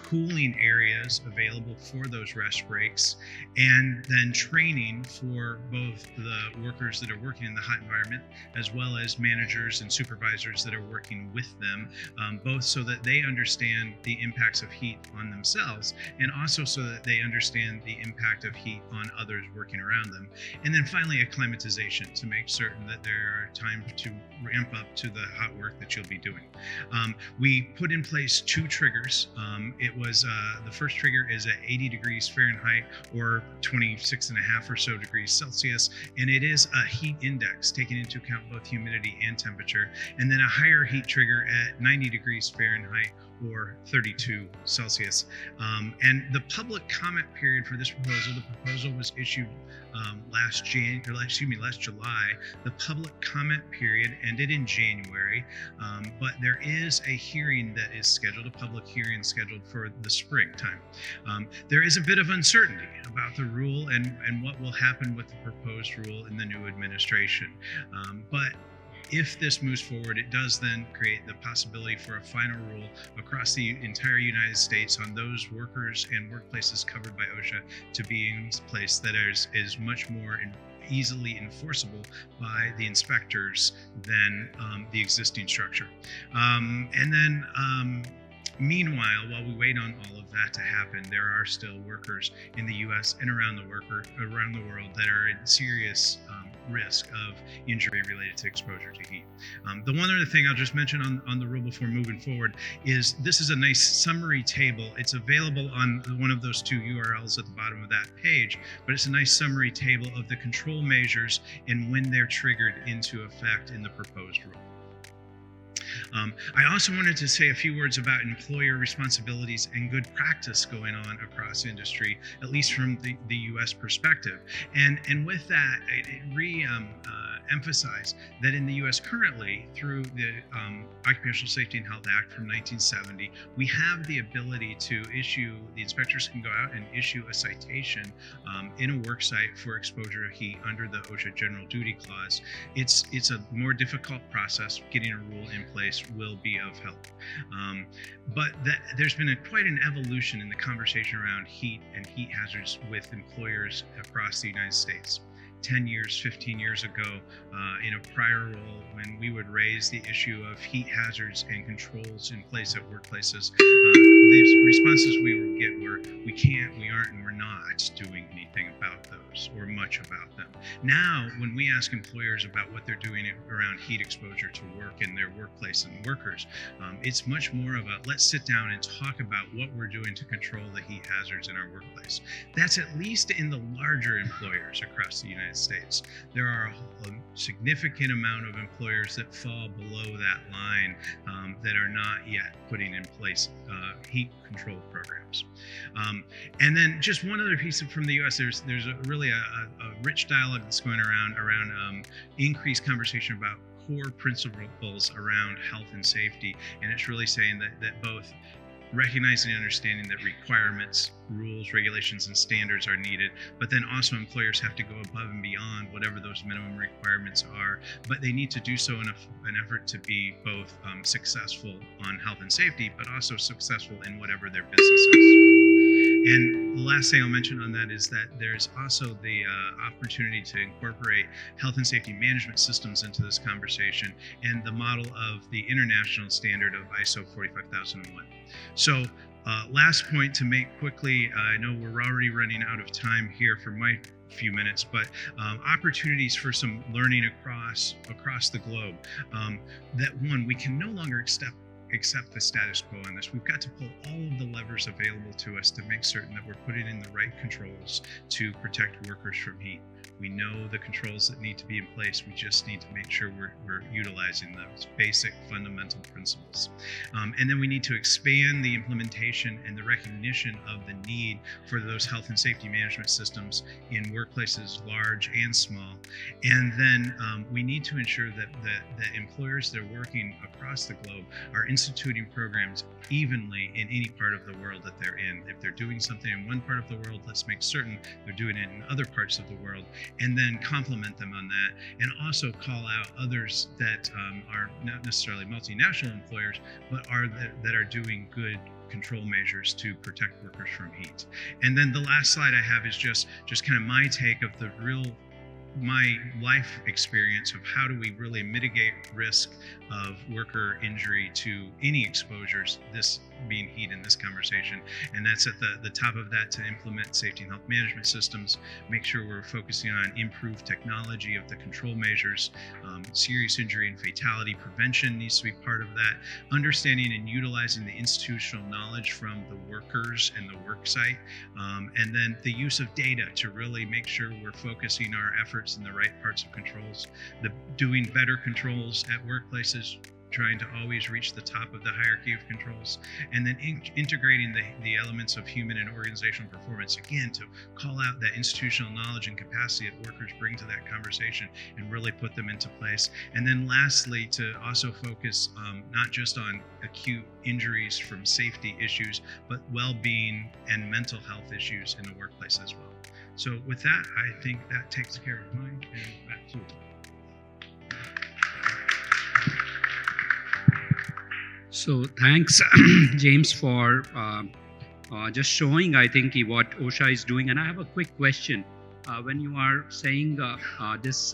cooling areas available for those rest breaks, and then training for both the workers that are working in the hot environment as well as managers and supervisors that are working with them, both so that they understand the impacts of heat on themselves and also so that they understand the impact of heat on others working around them. And then finally, acclimatization to make certain that there are times to ramp up to the hot work that you'll be doing. We put in place 2 triggers. It was the first trigger is at 80 degrees Fahrenheit or 26.5 or so degrees Celsius, and it is a heat index taking into account both humidity and temperature, and then a higher heat trigger at 90 degrees Fahrenheit or 32 Celsius. And the public comment period for this proposal, the proposal was issued last July. The public comment period ended in January, but there is a hearing that is scheduled, a public hearing scheduled for the springtime. There is a bit of uncertainty about the rule and what will happen with the proposed rule in the new administration. But if this moves forward, it does then create the possibility for a final rule across the entire United States on those workers and workplaces covered by OSHA to be in place that is much more easily enforceable by the inspectors than the existing structure. Meanwhile, while we wait on all of that to happen, there are still workers in the U.S. and around the world that are in serious risk of injury related to exposure to heat. The one other thing I'll just mention on the rule before moving forward is this is a nice summary table. It's available on one of those two URLs at the bottom of that page, but it's a nice summary table of the control measures and when they're triggered into effect in the proposed rule. I also wanted to say a few words about employer responsibilities and good practice going on across industry, at least from the U.S. perspective. And with that, it emphasize that in the U.S. currently, through the Occupational Safety and Health Act from 1970, we have the ability to the inspectors can go out and issue a citation in a work site for exposure to heat under the OSHA General Duty Clause. It's a more difficult process. Getting a rule in place will be of help. But there's been quite an evolution in the conversation around heat and heat hazards with employers across the United States. 10 years, 15 years ago, in a prior role, when we would raise the issue of heat hazards and controls in place at workplaces, the responses we would get were, we can't, we aren't, and we're not doing anything about those or much about them. Now, when we ask employers about what they're doing around heat exposure to work in their workplace and workers, it's much more of a, let's sit down and talk about what we're doing to control the heat hazards in our workplace. That's at least in the larger employers across the United States. There are a significant amount of employers that fall below that line that are not yet putting in place heat control programs. And then just one other piece from the U.S. There's really a rich dialogue that's going around increased conversation about core principles around health and safety, and it's really saying that both recognizing and understanding that requirements, rules, regulations, and standards are needed, but then also employers have to go above and beyond whatever those minimum requirements are, but they need to do so in an effort to be both successful on health and safety, but also successful in whatever their business is. And the last thing I'll mention on that is that there's also the opportunity to incorporate health and safety management systems into this conversation and the model of the international standard of ISO 45001. So last point to make quickly, I know we're already running out of time here for my few minutes, but opportunities for some learning across the globe. That one, we can no longer accept the status quo on this. We've got to pull all of the levers available to us to make certain that we're putting in the right controls to protect workers from heat. We know the controls that need to be in place. We just need to make sure we're utilizing those basic fundamental principles. And then we need to expand the implementation and the recognition of the need for those health and safety management systems in workplaces large and small. And then we need to ensure that the employers that are working across the globe are instituting programs evenly in any part of the world that they're in. If they're doing something in one part of the world, let's make certain they're doing it in other parts of the world, and then complement them on that, and also call out others that are not necessarily multinational employers, but that are doing good control measures to protect workers from heat. And then the last slide I have is just kind of my take of my life experience of how do we really mitigate risk of worker injury to any exposures, this being heat in this conversation. And that's at the top of that, to implement safety and health management systems, make sure we're focusing on improved technology of the control measures, serious injury and fatality prevention needs to be part of that, understanding and utilizing the institutional knowledge from the workers and the work site, and then the use of data to really make sure we're focusing our efforts in the right parts of controls, doing better controls at workplaces, trying to always reach the top of the hierarchy of controls, and then integrating the elements of human and organizational performance, again, to call out that institutional knowledge and capacity that workers bring to that conversation and really put them into place. And then lastly, to also focus not just on acute injuries from safety issues, but well-being and mental health issues in the workplace as well. So with that, I think that takes care of mine, and back to you. So thanks, James, for just showing, I think, what OSHA is doing. And I have a quick question. When you are saying this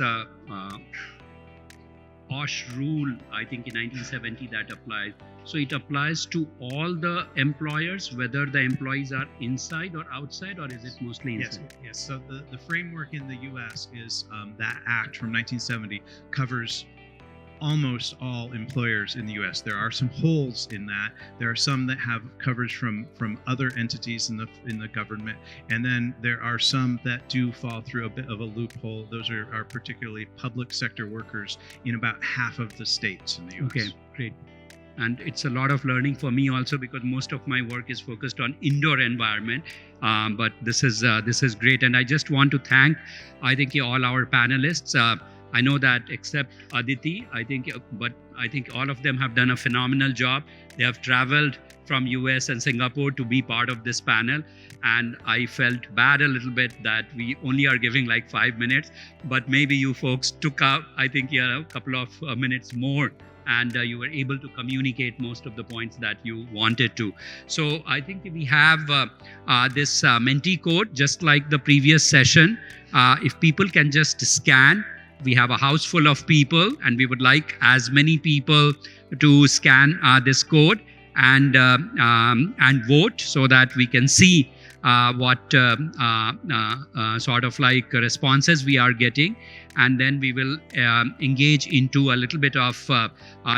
OSH rule, I think in 1970 that applies. So it applies to all the employers, whether the employees are inside or outside, or is it mostly inside? Yes. So the framework in the U.S. is that act from 1970 covers almost all employers in the U.S. There are some holes in that. There are some that have coverage from other entities in the government, and then there are some that do fall through a bit of a loophole. Those are particularly public sector workers in about half of the states in the U.S. Okay, great. And it's a lot of learning for me also, because most of my work is focused on indoor environment. But this is great, and I just want to thank, I think, all our panelists. I know that except Aditi, I think all of them have done a phenomenal job. They have traveled from US and Singapore to be part of this panel, and I felt bad a little bit that we only are giving like 5 minutes, but maybe you folks took out, I think, a couple of minutes more, and you were able to communicate most of the points that you wanted to. So I think we have this Menti code, just like the previous session. If people can just scan, we have a house full of people, and we would like as many people to scan this code and vote, so that we can see what sort of like responses we are getting, and then we will engage into a little bit of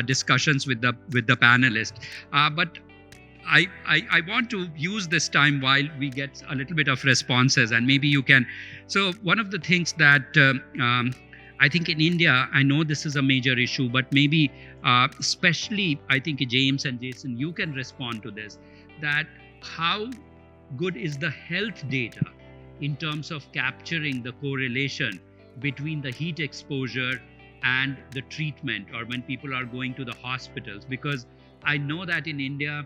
discussions with the panelists. But I want to use this time while we get a little bit of responses, and maybe you can. So one of the things that I think in India, I know this is a major issue, but maybe especially, I think James and Jason, you can respond to this, that how good is the health data in terms of capturing the correlation between the heat exposure and the treatment, or when people are going to the hospitals? Because I know that in India,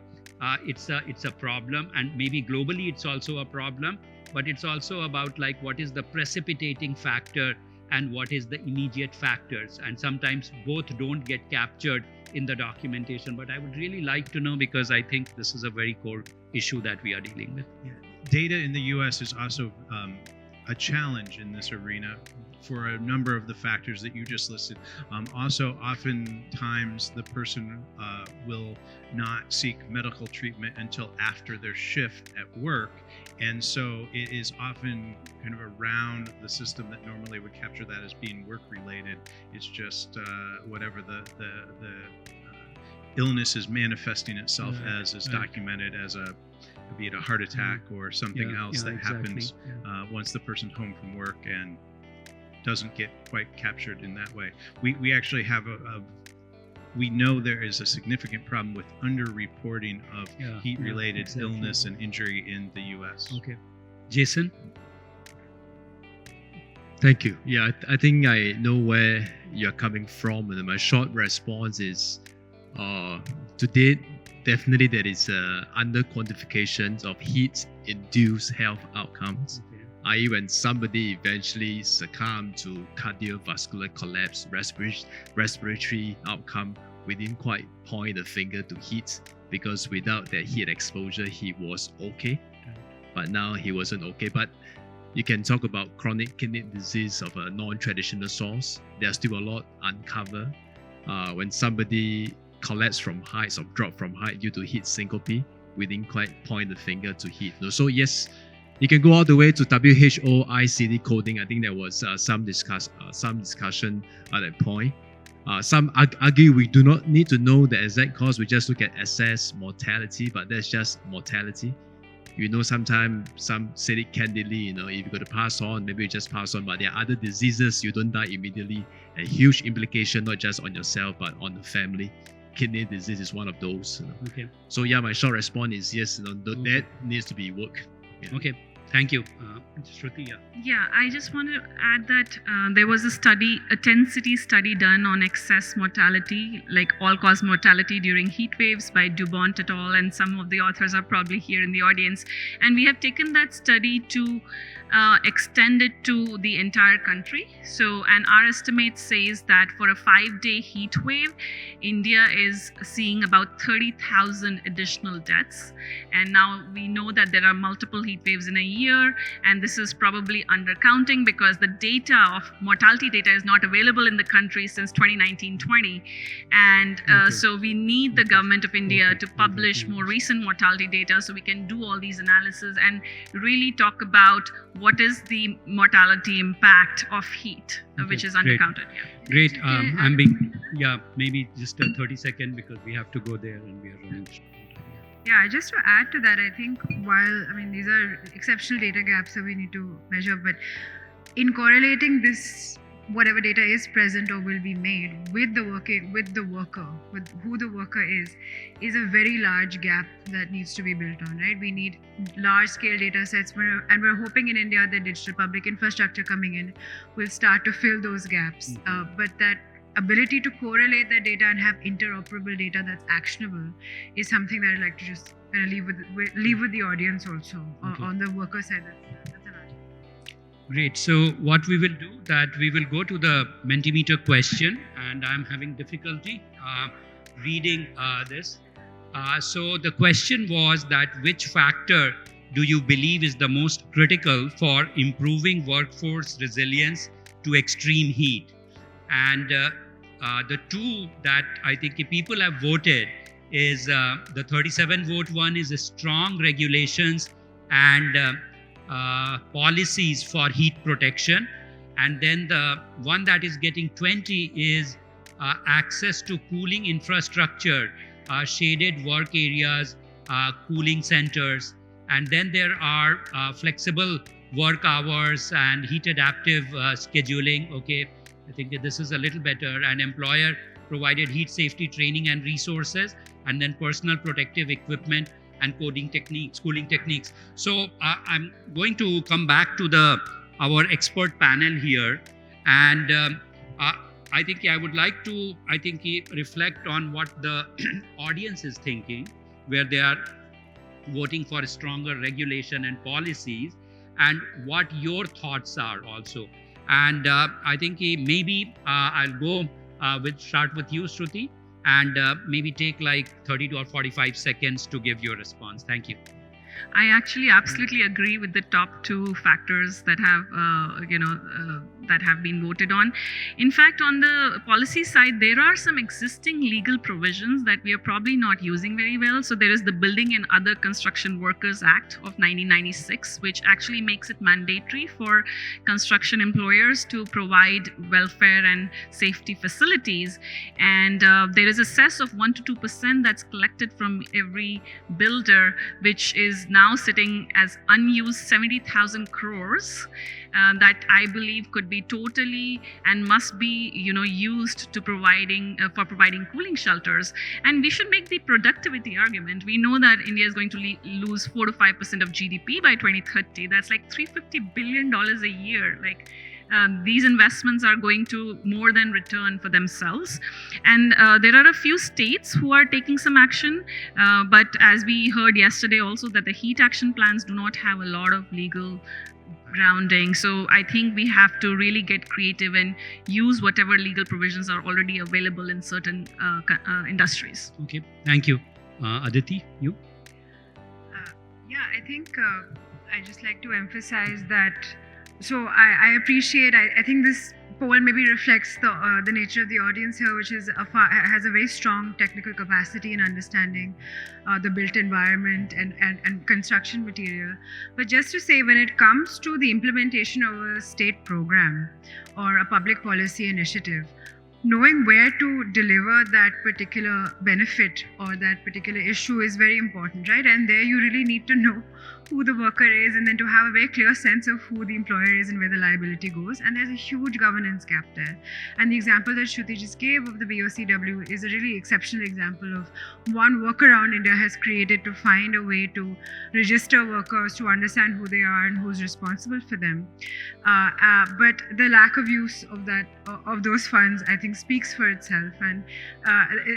it's a problem, and maybe globally it's also a problem, but it's also about like what is the precipitating factor and what is the immediate factors, and sometimes both don't get captured in the documentation. But I would really like to know, because I think this is a very core issue that we are dealing with. Yeah. Data in the US is also a challenge in this arena for a number of the factors that you just listed. Also, oftentimes the person will not seek medical treatment until after their shift at work. And so it is often kind of around the system that normally would capture that as being work-related. It's just whatever the illness is manifesting itself as is documented as be it a heart attack or something else that happens once the person's home from work and doesn't get quite captured in that way. We actually have we know there is a significant problem with underreporting of heat-related illness and injury in the U.S. Okay. Jason? Thank you. Yeah, I think I know where you're coming from, and my short response is, to date, definitely there is under quantification of heat-induced health outcomes, i.e. when somebody eventually succumb to cardiovascular collapse, respiratory outcome, we didn't quite point the finger to heat, because without that heat exposure, he was okay, but now he wasn't okay. But you can talk about chronic kidney disease of a non-traditional source. There's still a lot uncovered. When somebody collapse from heights or drop from height due to heat syncope, we didn't quite point the finger to heat. So yes, you can go all the way to WHO ICD coding. I think there was some discussion at that point. Some argue we do not need to know the exact cause. We just look at excess mortality, but that's just mortality. You know, sometimes some say it candidly, if you're going to pass on, maybe you just pass on, but there are other diseases, you don't die immediately. A huge implication, not just on yourself, but on the family. kidney disease is one of those. Okay. So yeah, my short response is yes. That needs to be worked. Yeah. Okay. Thank you. Shruti, yeah. Yeah, I just wanted to add that there was a 10-city study done on excess mortality, like all-cause mortality during heat waves by Dubont et al. And some of the authors are probably here in the audience. And we have taken that study to extend it to the entire country. So, and our estimate says that for a 5-day heat wave, India is seeing about 30,000 additional deaths. And now we know that there are multiple heat waves in a year, and this is probably undercounting because the data of mortality data is not available in the country since 2019-20. And so we need the government of India to publish more recent mortality data so we can do all these analysis and really talk about what is the mortality impact of heat, which is undercounted. Yeah. Great. I'm being, maybe just a 30-second because we have to go there and we are running short. Yeah, just to add to that, I think these are exceptional data gaps that we need to measure, but in correlating this, whatever data is present or will be made with the worker, with who the worker is a very large gap that needs to be built on, right? We need large scale data sets, and we're hoping in India that digital public infrastructure coming in will start to fill those gaps. But that ability to correlate that data and have interoperable data that's actionable is something that I'd like to just kind of leave with the audience also on the worker side. That's an argument. Great. So what we will do that we will go to the Mentimeter question, and I'm having difficulty reading this. So the question was that which factor do you believe is the most critical for improving workforce resilience to extreme heat? And the two that I think people have voted is the 37 vote one is strong regulations and policies for heat protection. And then the one that is getting 20 is access to cooling infrastructure, shaded work areas, cooling centers. And then there are flexible work hours and heat adaptive scheduling. Okay. I think that this is a little better, and employer provided heat safety training and resources, and then personal protective equipment and cooling techniques. So I'm going to come back to our expert panel here, and I think I would like to reflect on what the audience is thinking, where they are voting for stronger regulation and policies, and what your thoughts are also. And I think maybe I'll go start with you, Shruti, and maybe take like 30 or 45 seconds to give your response. Thank you. I actually absolutely agree with the top two factors that have, that have been voted on. In fact, on the policy side, there are some existing legal provisions that we are probably not using very well. So there is the Building and Other Construction Workers Act of 1996, which actually makes it mandatory for construction employers to provide welfare and safety facilities. And there is a cess of 1 to 2% that's collected from every builder, which is now sitting as unused 70,000 crores that I believe could be totally and must be used to providing cooling shelters. And we should make the productivity argument. We know that India is going to lose 4 to 5% of GDP by 2030. That's like $350 billion a year. These investments are going to more than return for themselves. And there are a few states who are taking some action. But as we heard yesterday also, that the heat action plans do not have a lot of legal grounding. So I think we have to really get creative and use whatever legal provisions are already available in certain industries. Okay, thank you. Aditi, you? I think I'd just like to emphasize that. So I appreciate, I think this poll maybe reflects the nature of the audience here, which is has a very strong technical capacity in understanding the built environment and construction material. But just to say, when it comes to the implementation of a state program or a public policy initiative, knowing where to deliver that particular benefit or that particular issue is very important, right? And there you really need to know who the worker is, and then to have a very clear sense of who the employer is and where the liability goes. And there's a huge governance gap there. And the example that Shruti just gave of the BOCW is a really exceptional example of one workaround India has created to find a way to register workers, to understand who they are and who's responsible for them. But the lack of use of those funds, I think, speaks for itself. And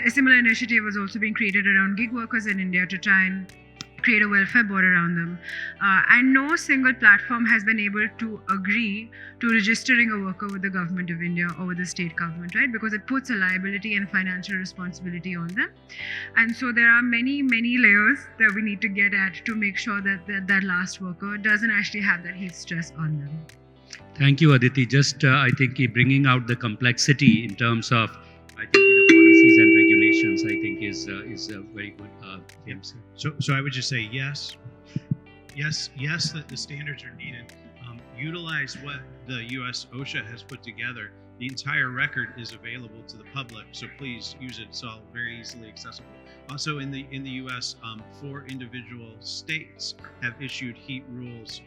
a similar initiative was also being created around gig workers in India to try and create a welfare board around them. And no single platform has been able to agree to registering a worker with the government of India or with the state government, right? Because it puts a liability and financial responsibility on them. And so there are many, many layers that we need to get at to make sure that last worker doesn't actually have that heat stress on them. Thank you, Aditi. Just, I think, bringing out the complexity in terms of, I think, the policies and regulations, I think, is a very good James. So I would just say yes, that the standards are needed. Utilize what the U.S. OSHA has put together. The entire record is available to the public, so please use it. It's all very easily accessible. Also, in the U.S., 4 individual states have issued heat rules: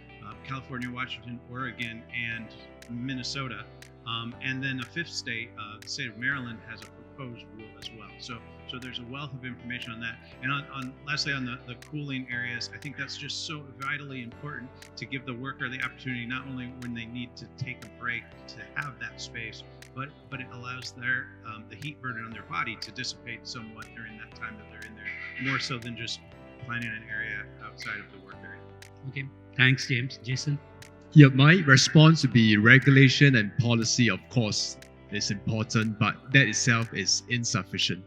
California, Washington, Oregon, and Minnesota. And then a 5th state, the state of Maryland, has a proposed rule as well. So there's a wealth of information on that. And lastly, on the cooling areas, I think that's just so vitally important to give the worker the opportunity, not only when they need to take a break to have that space, but it allows the heat burden on their body to dissipate somewhat during that time that they're in there, more so than just planning an area outside of the work area. Okay, thanks, James. Jason? Yeah, my response would be regulation and policy, of course, is important, but that itself is insufficient.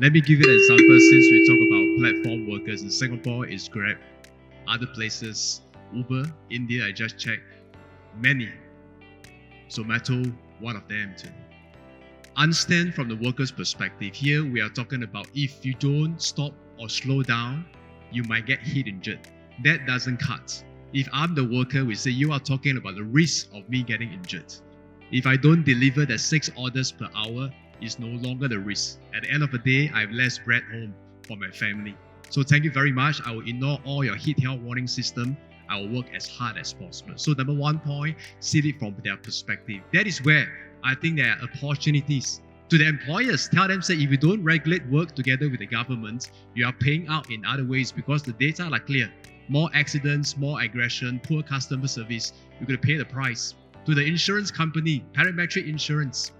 Let me give you an example. Since we talk about platform workers in Singapore, is Grab. Other places, Uber, India, I just checked, many. Zomato, one of them too. Understand from the worker's perspective. Here we are talking about if you don't stop or slow down, you might get heat injured. That doesn't cut. If I'm the worker, we say you are talking about the risk of me getting injured. If I don't deliver the 6 orders per hour, it's no longer the risk. At the end of the day, I have less bread home for my family. So thank you very much. I will ignore all your heat health warning system. I will work as hard as possible. So number 1 point, see it from their perspective. That is where I think there are opportunities. To the employers, tell them, say, if you don't regulate work together with the government, you are paying out in other ways because the data are clear. More accidents, more aggression, poor customer service, you're going to pay the price. To the insurance company, parametric insurance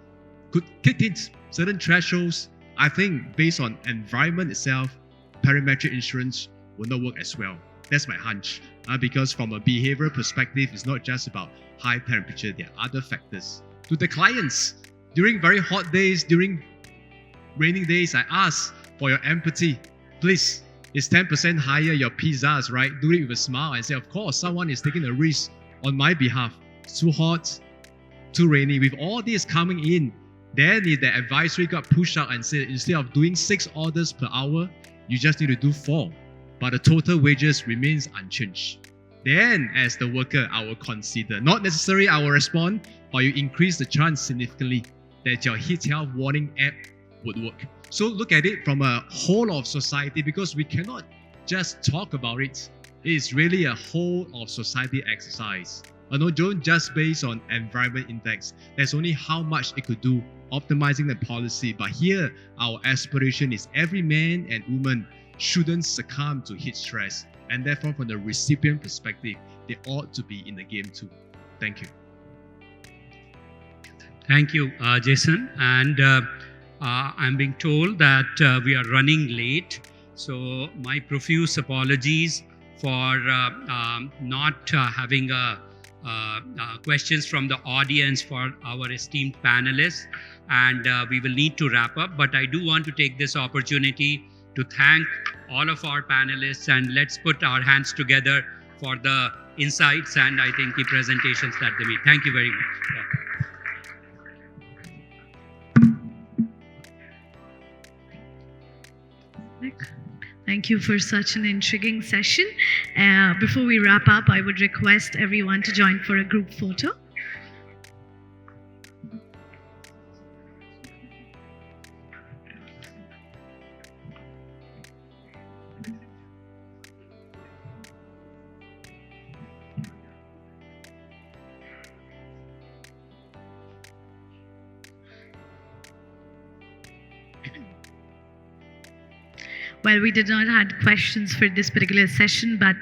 could kick in certain thresholds. I think based on environment itself, parametric insurance will not work as well. That's my hunch. Because from a behavioral perspective, it's not just about high temperature, there are other factors. To the clients, during very hot days, during raining days, I ask for your empathy. Please, it's 10% higher your pizzas, right? Do it with a smile and say, of course, someone is taking a risk on my behalf. It's too hot, too rainy. With all this coming in, then if the advisory got pushed out and said, instead of doing 6 orders per hour, you just need to do 4. But the total wages remains unchanged. Then, as the worker, I will consider. Not necessarily I will respond, but you increase the chance significantly that your heat health warning app would work. So look at it from a whole of society, because we cannot just talk about it. It is really a whole of society exercise. No, don't just based on environment index. There's only how much it could do, optimizing the policy. But here, our aspiration is every man and woman shouldn't succumb to heat stress. And therefore, from the recipient perspective, they ought to be in the game too. Thank you. Thank you, Jason. And I'm being told that we are running late. So my profuse apologies for not having questions from the audience for our esteemed panelists. And we will need to wrap up. But I do want to take this opportunity to thank all of our panelists, and let's put our hands together for the insights and I think the presentations that they made. Thank you very much. Thank you for such an intriguing session. Before we wrap up, I would request everyone to join for a group photo. Well, we did not have questions for this particular session, but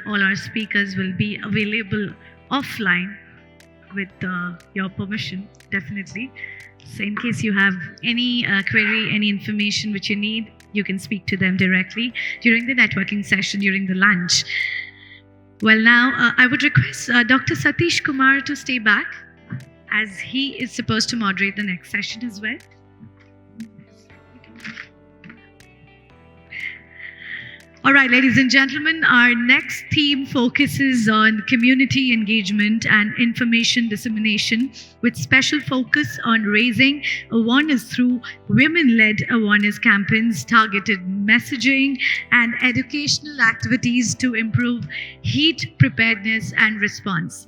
all our speakers will be available offline with your permission, definitely. So in case you have any query, any information which you need, you can speak to them directly during the networking session, during the lunch. Well, now I would request Dr. Satish Kumar to stay back, as he is supposed to moderate the next session as well. All right, ladies and gentlemen, our next theme focuses on community engagement and information dissemination, with special focus on raising awareness through women-led awareness campaigns, targeted messaging, and educational activities to improve heat preparedness and response.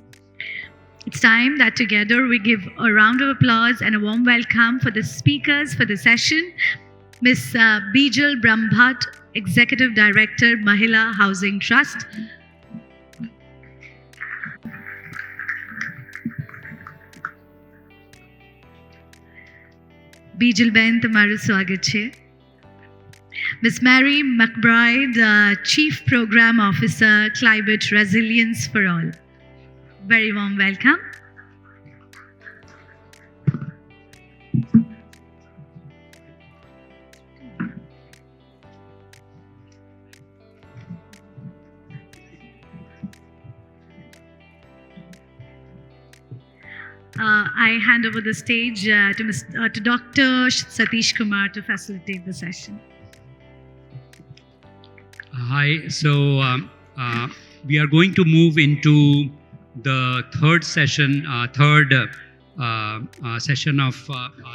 It's time that together we give a round of applause and a warm welcome for the speakers for the session. Ms. Bijal Brahmbhatt, Executive Director, Mahila Housing Trust. Bijal Ben, તમારું સ્વાગત છે. Ms. Mary McBride, Chief Program Officer, Climate Resilience for All. Very warm welcome. I hand over the stage to Dr. Satish Kumar to facilitate the session. Hi, so we are going to move into the third session of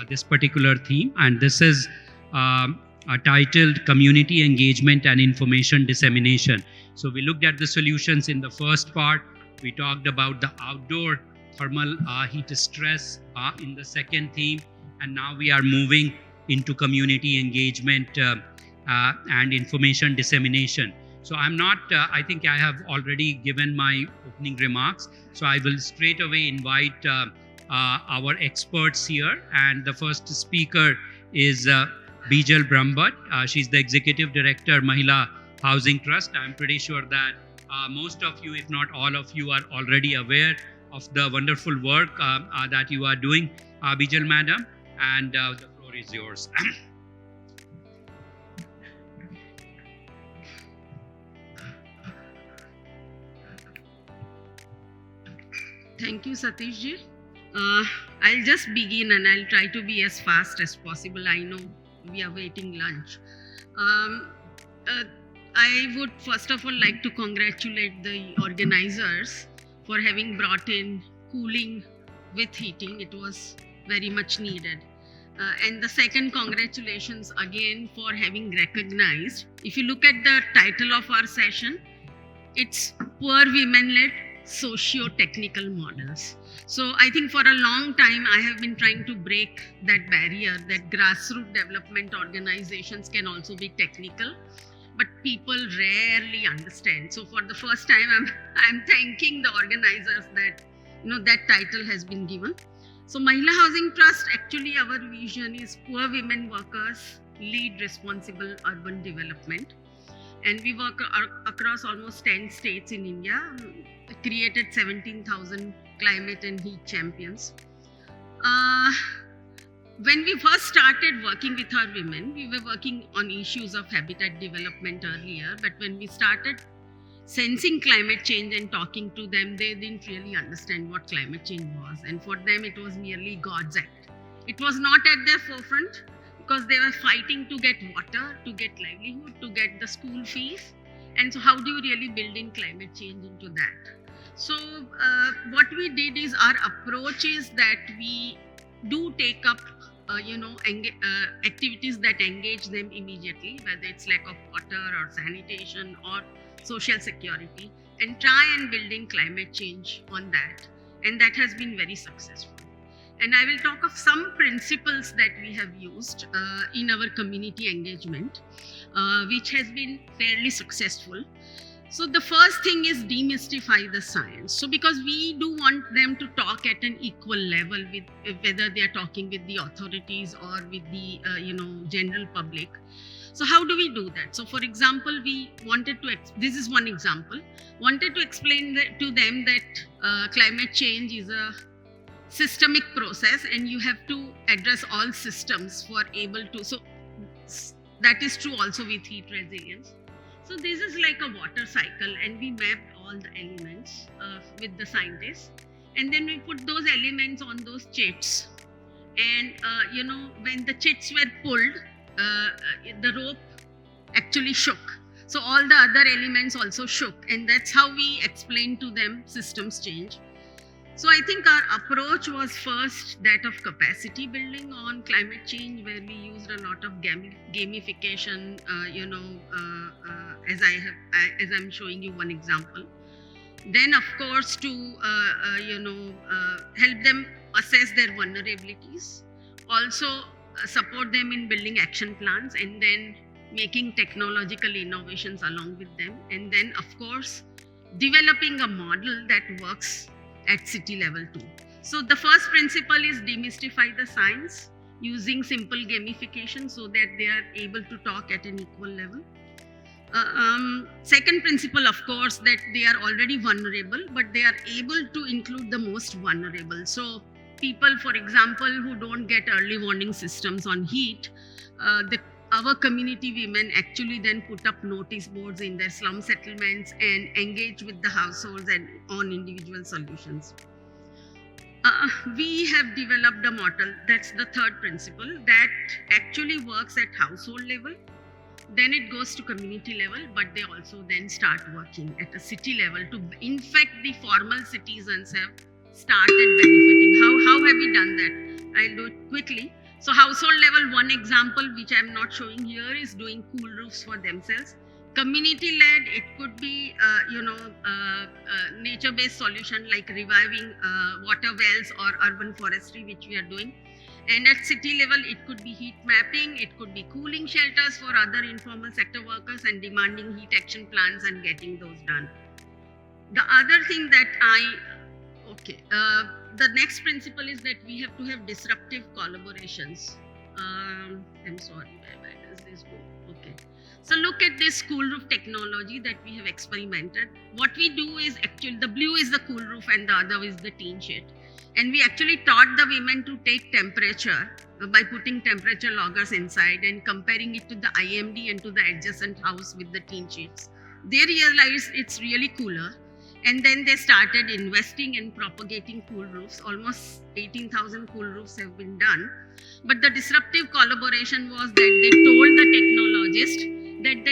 this particular theme, and this is titled Community Engagement and Information Dissemination. So we looked at the solutions in the first part. We talked about the outdoor thermal heat stress in the second theme, and now we are moving into community engagement and information dissemination. So I'm not, I think I have already given my opening remarks, so I will straight away invite our experts here, and the first speaker is Bijal Brahmbhatt. She's the Executive Director, Mahila Housing Trust. I'm pretty sure that most of you, if not all of you, are already aware of the wonderful work that you are doing, Bijal Madam, and the floor is yours. Thank you, Satish ji. I'll just begin and I'll try to be as fast as possible. I know we are waiting lunch. I would first of all like to congratulate the organizers for having brought in cooling with heating. It was very much needed. And the second, congratulations again for having recognized. If you look at the title of our session, it's Poor Women-Led Socio-Technical Models. So I think for a long time, I have been trying to break that barrier that grassroots development organizations can also be technical, but people rarely understand. So for the first time, I'm thanking the organizers that that title has been given. So Mahila Housing Trust, actually our vision is poor women workers lead responsible urban development, and we work across almost 10 states in India, created 17,000 climate and heat champions. When we first started working with our women, we were working on issues of habitat development earlier, but when we started sensing climate change and talking to them, they didn't really understand what climate change was. And for them, it was merely God's act. It was not at their forefront because they were fighting to get water, to get livelihood, to get the school fees. And so how do you really build in climate change into that? So what we did is, our approach is that we do take up activities that engage them immediately, whether it's lack of water or sanitation or social security, and try and build in climate change on that. And that has been very successful. And I will talk of some principles that we have used in our community engagement, which has been fairly successful. So the first thing is demystify the science. So because we do want them to talk at an equal level with whether they are talking with the authorities or with the general public. So how do we do that? So for example, we wanted to, this is one example, wanted to explain to them that climate change is a systemic process and you have to address all systems for able to, so that is true also with heat resilience. So this is like a water cycle and we mapped all the elements with the scientists, and then we put those elements on those chits, and when the chits were pulled, the rope actually shook. So all the other elements also shook, and that's how we explained to them systems change. So I think our approach was first that of capacity building on climate change, where we used a lot of gamification, as I'm showing you one example. Then of course to help them assess their vulnerabilities, also support them in building action plans, and then making technological innovations along with them, and then of course developing a model that works at city level too. So the first principle is demystify the science using simple gamification so that they are able to talk at an equal level. Second principle, of course, that they are already vulnerable, but they are able to include the most vulnerable. So people, for example, who don't get early warning systems on heat, our community women actually then put up notice boards in their slum settlements and engage with the households and on individual solutions. We have developed a model, that's the third principle, that actually works at household level. Then it goes to community level, but they also then start working at a city level to, in fact, the formal citizens have started benefiting. How have we done that? I'll do it quickly. So household level, one example which I'm not showing here is doing cool roofs for themselves. Community led, it could be nature-based solution like reviving water wells or urban forestry, which we are doing. And at city level, it could be heat mapping, it could be cooling shelters for other informal sector workers and demanding heat action plans and getting those done. The other thing that the next principle is that we have to have disruptive collaborations. I'm sorry, where does this go? Okay. So look at this cool roof technology that we have experimented. What we do is actually, the blue is the cool roof and the other is the tin sheet. And we actually taught the women to take temperature by putting temperature loggers inside and comparing it to the IMD and to the adjacent house with the tin sheets. They realized it's really cooler. And then they started investing in propagating cool roofs. Almost 18,000 cool roofs have been done. But the disruptive collaboration was that they told the technologist that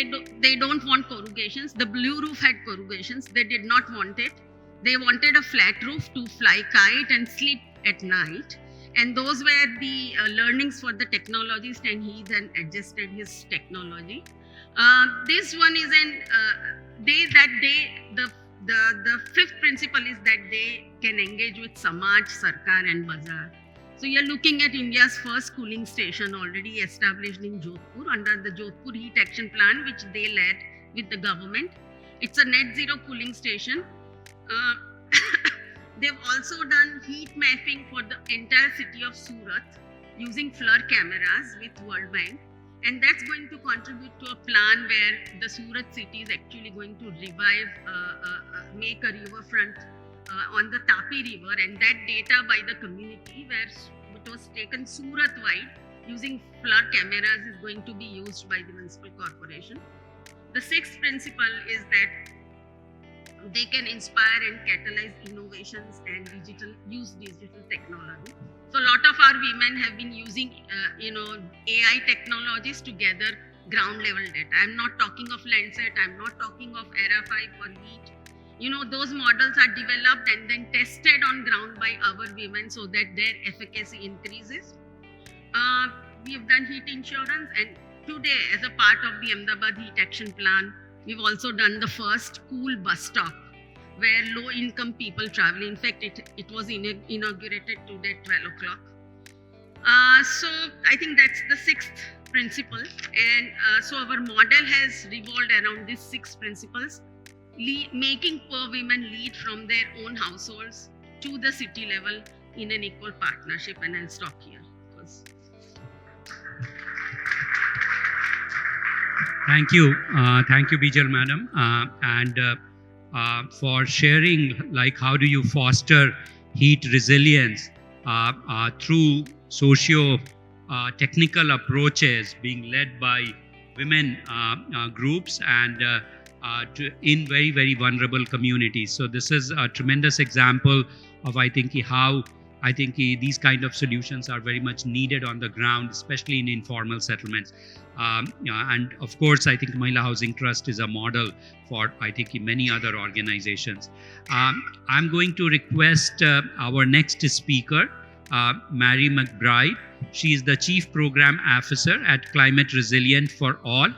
they don't want corrugations. The blue roof had corrugations. They did not want it. They wanted a flat roof to fly kite and sleep at night. And those were the learnings for the technologist, and he then adjusted his technology. This one is the fifth principle is that they can engage with Samaj, Sarkar and Bazaar. So you're looking at India's first cooling station already established in Jodhpur under the Jodhpur Heat Action Plan, which they led with the government. It's a net zero cooling station. They've also done heat mapping for the entire city of Surat using FLIR cameras with World Bank. And that's going to contribute to a plan where the Surat city is actually going to revive, make a riverfront on the Tapi river, and that data by the community where it was taken Surat-wide using FLIR cameras is going to be used by the municipal corporation. The sixth principle is that they can inspire and catalyze innovations and use digital technology. So a lot of our women have been using, AI technologies to gather ground level data. I'm not talking of Landsat, I'm not talking of ERA5 or heat. Those models are developed and then tested on ground by our women so that their efficacy increases. We've done heat insurance, and today, as a part of the Ahmedabad Heat Action Plan, we've also done the first cool bus stop where low-income people travel. In fact, it was inaugurated today at 12 o'clock. So I think that's the sixth principle. And so our model has revolved around these six principles, making poor women lead from their own households to the city level in an equal partnership. And I'll stop here. Thank you, Bijal madam, and for sharing like how do you foster heat resilience through socio technical approaches being led by women groups and in very, very vulnerable communities. So this is a tremendous example of how these kind of solutions are very much needed on the ground, especially in informal settlements. And of course, I think Mahila Housing Trust is a model for many other organizations. I'm going to request our next speaker, Mary McBride. She is the Chief Program Officer at Climate Resilient for All,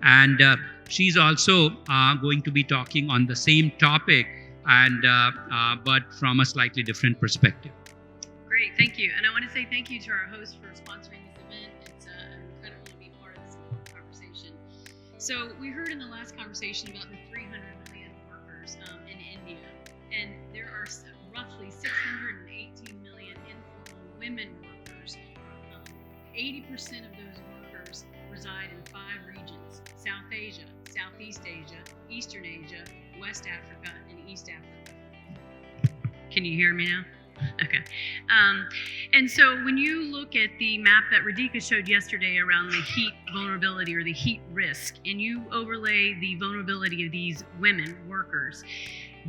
and she's also going to be talking on the same topic, and but from a slightly different perspective. Great, thank you. And I want to say thank you to our host for sponsoring this event. It's incredible to be part of this conversation. So we heard in the last conversation about the 300 million workers in India, and there are roughly 618 million informal women workers. 80% of those workers reside in 5 regions: South Asia, Southeast Asia, Eastern Asia, West Africa, and East Africa. Can you hear me now? Okay. And so when you look at the map that Radhika showed yesterday around the heat vulnerability or the heat risk, and you overlay the vulnerability of these women workers,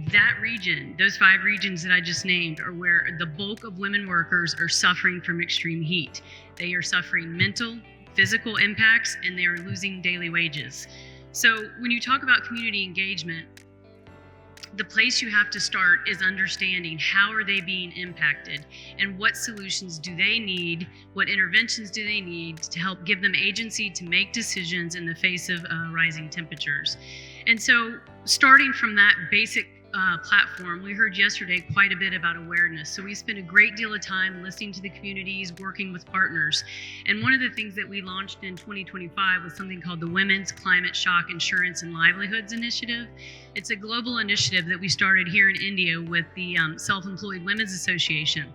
that region, those 5 regions that I just named, are where the bulk of women workers are suffering from extreme heat. They are suffering mental, physical impacts, and they are losing daily wages. So when you talk about community engagement, the place you have to start is understanding how are they being impacted and what solutions do they need, what interventions do they need to help give them agency to make decisions in the face of rising temperatures. And so starting from that basic platform, we heard yesterday quite a bit about awareness. So we spent a great deal of time listening to the communities, working with partners. And one of the things that we launched in 2025 was something called the Women's Climate Shock Insurance and Livelihoods Initiative. It's a global initiative that we started here in India with the Self-Employed Women's Association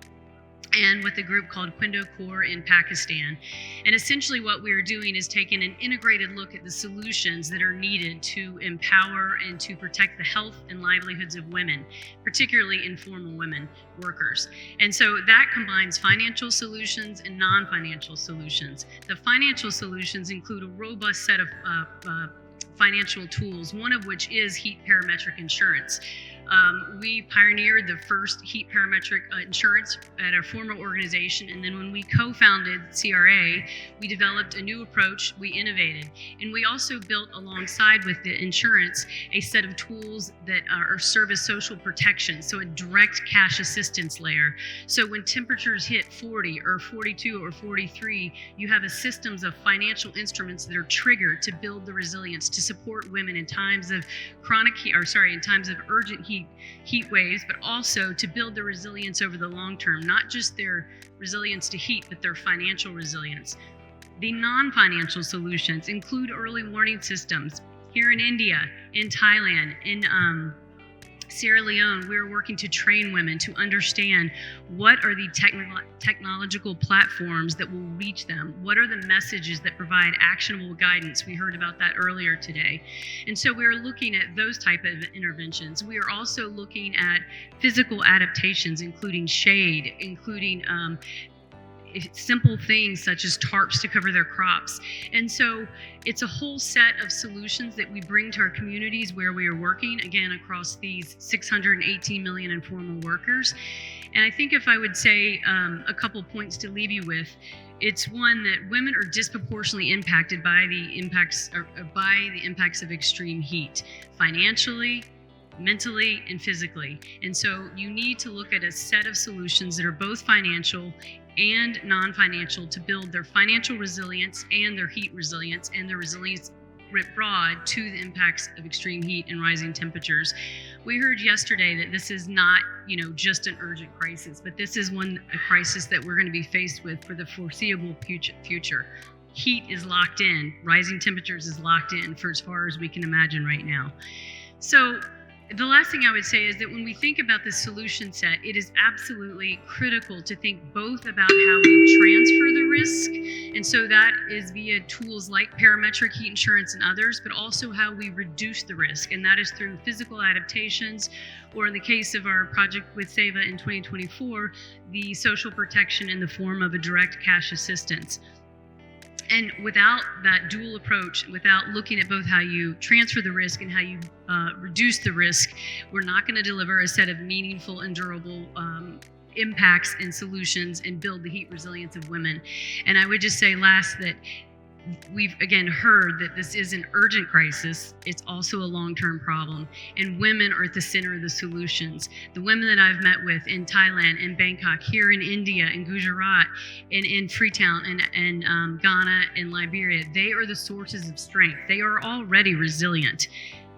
and with a group called Quindo Corps in Pakistan. And essentially what we're doing is taking an integrated look at the solutions that are needed to empower and to protect the health and livelihoods of women, particularly informal women workers. And so that combines financial solutions and non-financial solutions. The financial solutions include a robust set of financial tools, one of which is heat parametric insurance. We pioneered the first heat parametric insurance at our former organization, and then when we co-founded CRA, we developed a new approach, we innovated, and we also built alongside with the insurance a set of tools that serve as social protection, so a direct cash assistance layer. So when temperatures hit 40 or 42 or 43, you have a systems of financial instruments that are triggered to build the resilience to support women in times of in times of urgent heat waves, but also to build the resilience over the long term, not just their resilience to heat, but their financial resilience. The non-financial solutions include early warning systems. Here in India, in Thailand, in Sierra Leone, we're working to train women to understand what are the technological platforms that will reach them. What are the messages that provide actionable guidance? We heard about that earlier today. And so we're looking at those type of interventions. We are also looking at physical adaptations, including shade, including simple things such as tarps to cover their crops. And so it's a whole set of solutions that we bring to our communities where we are working, again, across these 618 million informal workers. And I think if I would say a couple points to leave you with, it's one that women are disproportionately impacted by the impacts of extreme heat, financially, mentally, and physically. And so you need to look at a set of solutions that are both financial and non-financial to build their financial resilience and their heat resilience and their resilience writ broad to the impacts of extreme heat and rising temperatures. We heard yesterday that this is not, just an urgent crisis, but this is a crisis that we're going to be faced with for the foreseeable future. Heat is locked in, rising temperatures is locked in for as far as we can imagine right now. So The last thing I would say is that when we think about the solution set, it is absolutely critical to think both about how we transfer the risk, and so that is via tools like parametric heat insurance and others, but also how we reduce the risk, and that is through physical adaptations, or in the case of our project with SEVA in 2024, the social protection in the form of a direct cash assistance. And without that dual approach, without looking at both how you transfer the risk and how you reduce the risk, we're not going to deliver a set of meaningful and durable impacts and solutions and build the heat resilience of women. And I would just say last that we've again heard that this is an urgent crisis. It's also a long-term problem, and women are at the center of the solutions. The women that I've met with in Thailand and Bangkok, here in India, in Gujarat, in Freetown, and Ghana and Liberia, they are the sources of strength. They are already resilient.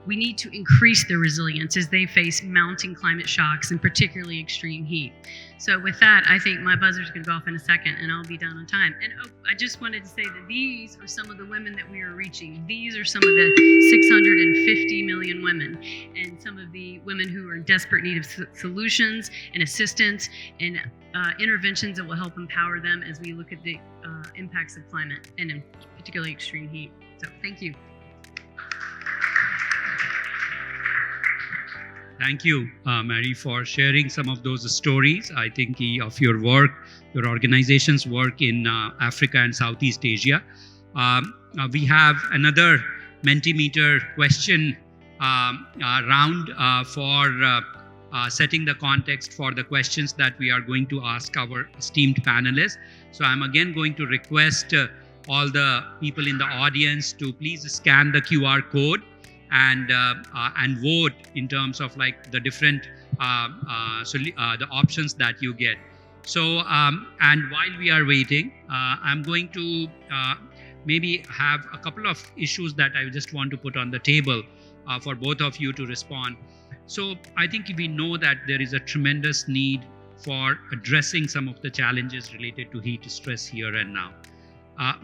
We need to increase their resilience as they face mounting climate shocks and particularly extreme heat. So with that, I think my buzzer's going to go off in a second and I'll be done on time. And I just wanted to say that these are some of the women that we are reaching. These are some of the 650 million women and some of the women who are in desperate need of solutions and assistance and interventions that will help empower them as we look at the impacts of climate and in particularly extreme heat. So thank you. Thank you, Mary, for sharing some of those stories. I think of your work, your organization's work in Africa and Southeast Asia. We have another Mentimeter question round for setting the context for the questions that we are going to ask our esteemed panelists. So I'm again going to request all the people in the audience to please scan the QR code and vote in terms of like the different the options that you get. So and while we are waiting, I'm going to maybe have a couple of issues that I just want to put on the table for both of you to respond. So I think we know that there is a tremendous need for addressing some of the challenges related to heat stress here and now.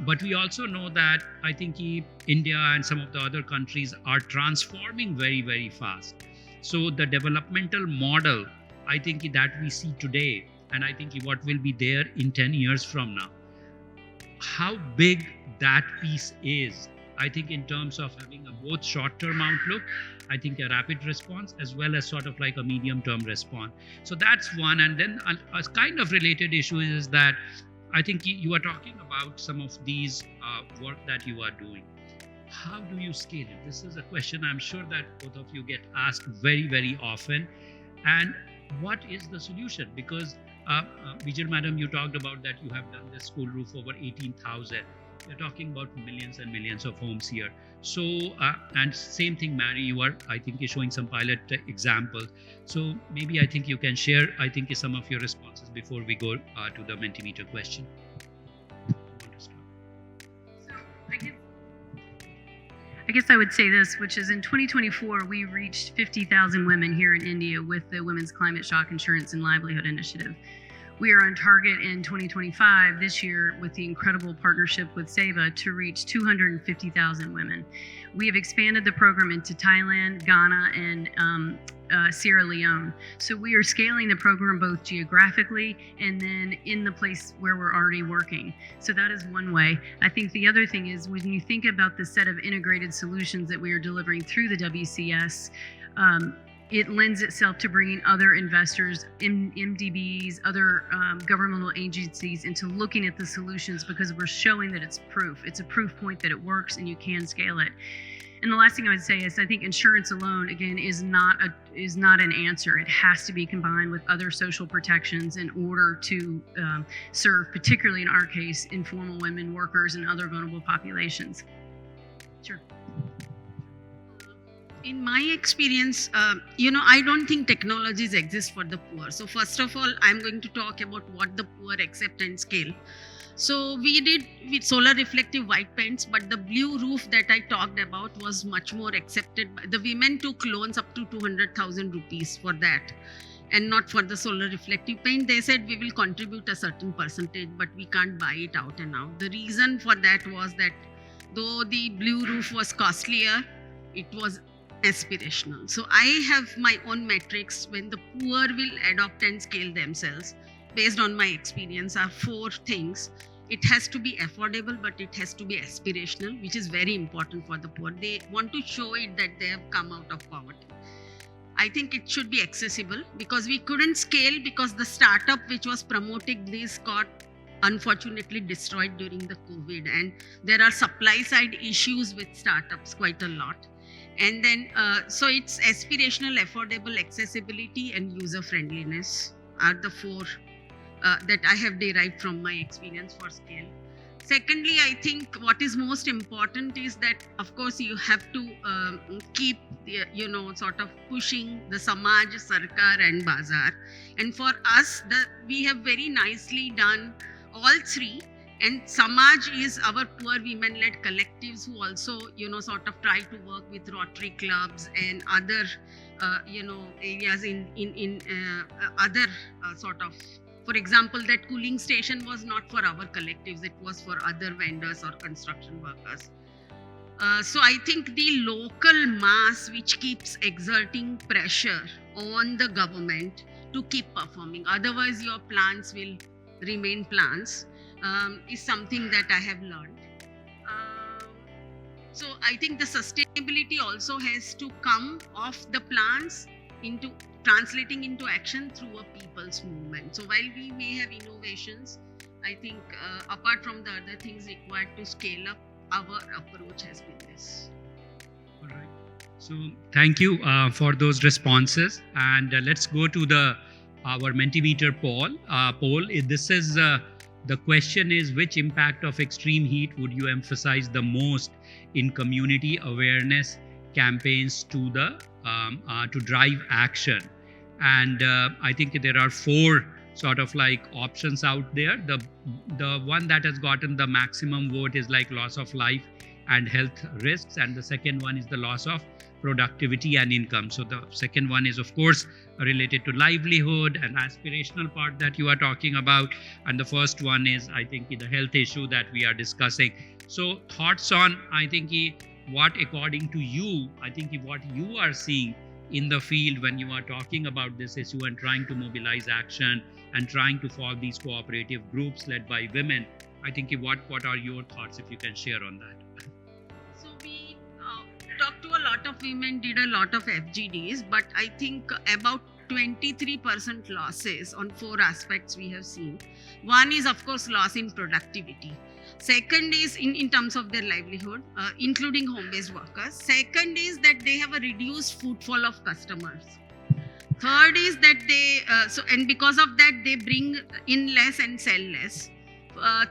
But we also know that I think India and some of the other countries are transforming very, very fast. So the developmental model, I think that we see today, and I think what will be there in 10 years from now, how big that piece is, I think in terms of having a both short-term outlook, I think a rapid response as well as sort of like a medium-term response. So that's one. And then a kind of related issue is that I think you are talking about some of these work that you are doing. How do you scale it? This is a question I'm sure that both of you get asked very, very often. And what is the solution? Because Vijay, madam, you talked about that you have done this school roof over 18,000. You're talking about millions and millions of homes here. So, and same thing, Mary, you are, I think, is showing some pilot examples. So maybe I think you can share, I think, some of your responses before we go to the Mentimeter question. So I guess I would say this, which is in 2024, we reached 50,000 women here in India with the Women's Climate Shock Insurance and Livelihood Initiative. We are on target in 2025, this year, with the incredible partnership with SEVA to reach 250,000 women. We have expanded the program into Thailand, Ghana, and Sierra Leone. So we are scaling the program both geographically and then in the place where we're already working. So that is one way. I think the other thing is when you think about the set of integrated solutions that we are delivering through the WCS, it lends itself to bringing other investors, MDBs, other governmental agencies into looking at the solutions because we're showing that it's proof. It's a proof point that it works and you can scale it. And the last thing I would say is I think insurance alone, again, is not an answer. It has to be combined with other social protections in order to serve, particularly in our case, informal women, workers, and other vulnerable populations. Sure. In my experience, I don't think technologies exist for the poor. So first of all, I'm going to talk about what the poor accept and scale. So we did with solar reflective white paints, but the blue roof that I talked about was much more accepted. The women took loans up to 200,000 rupees for that and not for the solar reflective paint. They said we will contribute a certain percentage, but we can't buy it out and out. The reason for that was that though the blue roof was costlier, it was aspirational. So I have my own metrics when the poor will adopt and scale themselves. Based on my experience, are 4 things. It has to be affordable, but it has to be aspirational, which is very important for the poor. They want to show it that they have come out of poverty. I think it should be accessible, because we couldn't scale because the startup which was promoting this got unfortunately destroyed during the COVID, and there are supply side issues with startups quite a lot. And then so it's aspirational, affordable, accessibility, and user friendliness are the 4 that I have derived from my experience for scale. Secondly, I think what is most important is that, of course, you have to keep, sort of pushing the Samaj, Sarkar, and Bazaar. And for us, we have very nicely done all 3. And Samaj is our poor women-led collectives who also, sort of try to work with Rotary clubs and other, areas in other sort of. For example, that cooling station was not for our collectives, it was for other vendors or construction workers. So I think the local mass which keeps exerting pressure on the government to keep performing, otherwise your plans will remain plans, is something that I have learned. So I think the sustainability also has to come off the plans into translating into action through a people's movement. So while we may have innovations, I think apart from the other things required to scale up, our approach has been this. All right. So thank you for those responses, and let's go to our Mentimeter poll. This is the question is, which impact of extreme heat would you emphasize the most in community awareness campaigns to drive action? And I think there are 4 sort of like options out there. The one that has gotten the maximum vote is like loss of life and health risks, and the second one is the loss of productivity and income. So the second one is of course related to livelihood and aspirational part that you are talking about, and the first one is, I think, the health issue that we are discussing. So thoughts on, I think, what according to you, I think what you are seeing in the field when you are talking about this issue and trying to mobilize action and trying to form these cooperative groups led by women, I think what are your thoughts, if you can share on that? So we talked to a lot of women, did a lot of FGDs, but I think about 23% losses on 4 aspects we have seen. One is of course loss in productivity. Second is in terms of their livelihood, including home-based workers. Second is that they have a reduced footfall of customers. Third is that and because of that they bring in less and sell less.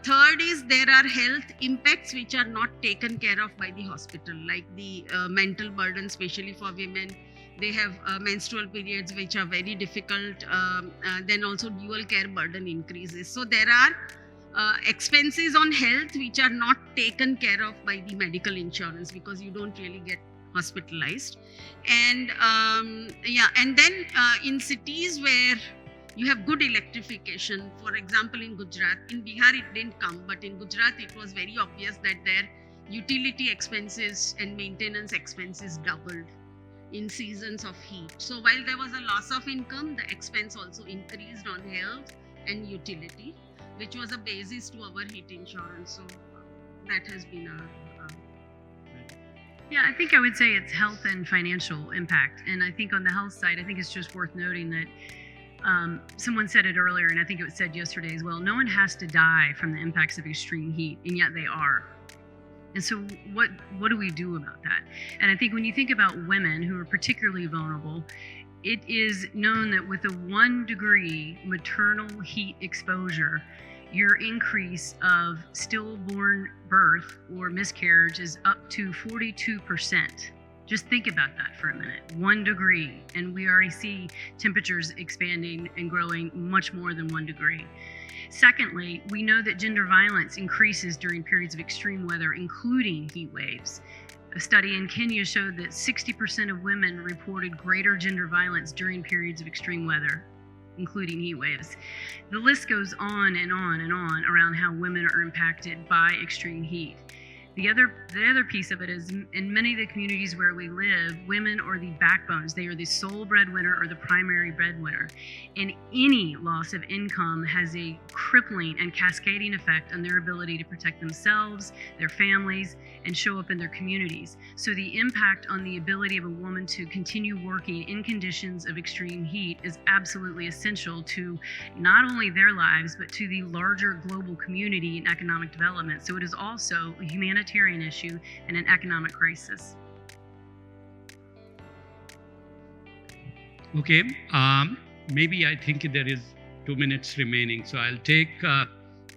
Third is there are health impacts which are not taken care of by the hospital, like the mental burden, especially for women. They have menstrual periods which are very difficult. Then also dual care burden increases. So there are expenses on health which are not taken care of by the medical insurance because you don't really get hospitalized. And and then in cities where you have good electrification, for example in Gujarat, in Bihar it didn't come, but in Gujarat it was very obvious that their utility expenses and maintenance expenses doubled in seasons of heat. So while there was a loss of income, the expense also increased on health and utility, which was a basis to our heat insurance. So that has been our Yeah, I think I would say it's health and financial impact. And I think on the health side, I think it's just worth noting that someone said it earlier, and I think it was said yesterday as well, no one has to die from the impacts of extreme heat, and yet they are. And so what do we do about that? And I think when you think about women who are particularly vulnerable, it is known that with a 1 degree maternal heat exposure, your increase of stillborn birth or miscarriage is up to 42%. Just think about that for a minute. 1 degree, and we already see temperatures expanding and growing much more than 1 degree. Secondly, we know that gender violence increases during periods of extreme weather, including heat waves. A study in Kenya showed that 60% of women reported greater gender violence during periods of extreme weather, including heat waves. The list goes on and on and on around how women are impacted by extreme heat. The other piece of it is in many of the communities where we live, women are the backbones. They are the sole breadwinner or the primary breadwinner. And any loss of income has a crippling and cascading effect on their ability to protect themselves, their families, and show up in their communities. So the impact on the ability of a woman to continue working in conditions of extreme heat is absolutely essential to not only their lives, but to the larger global community and economic development. So it is also a humanitarian issue and an economic crisis. Okay, maybe I think there is 2 minutes remaining. So I'll take,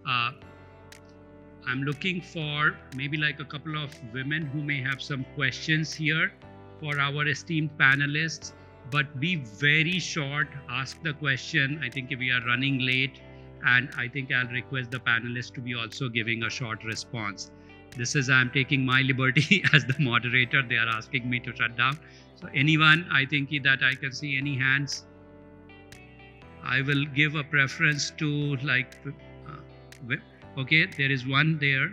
I'm looking for maybe like a couple of women who may have some questions here for our esteemed panelists, but be very short, ask the question. I think we are running late, and I think I'll request the panelists to be also giving a short response. This is, I'm taking my liberty as the moderator. They are asking me to shut down. So anyone, I think that I can see any hands. I will give a preference to like, okay, there is one there.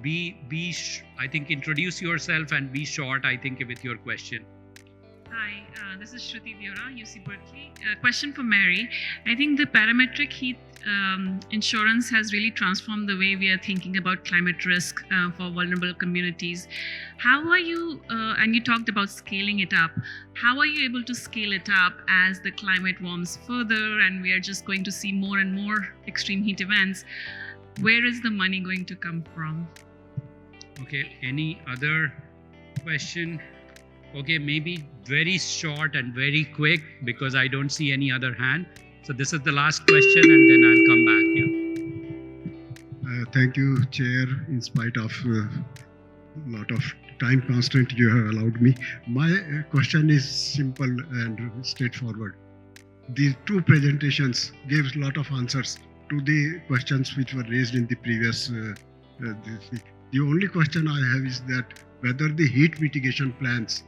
I think introduce yourself and be short, I think, with your question. Hi, this is Shruti Deora, UC Berkeley. Question for Mary. I think the parametric heat insurance has really transformed the way we are thinking about climate risk for vulnerable communities. How are you, and you talked about scaling it up, how are you able to scale it up as the climate warms further and we are just going to see more and more extreme heat events? Where is the money going to come from? Okay, any other question? Okay, maybe very short and very quick because I don't see any other hand. So this is the last question and then I'll come back here. Thank you, Chair. In spite of a lot of time constraint you have allowed me. My question is simple and straightforward. These two presentations gave a lot of answers to the questions which were raised in the previous. The only question I have is that whether the heat mitigation plans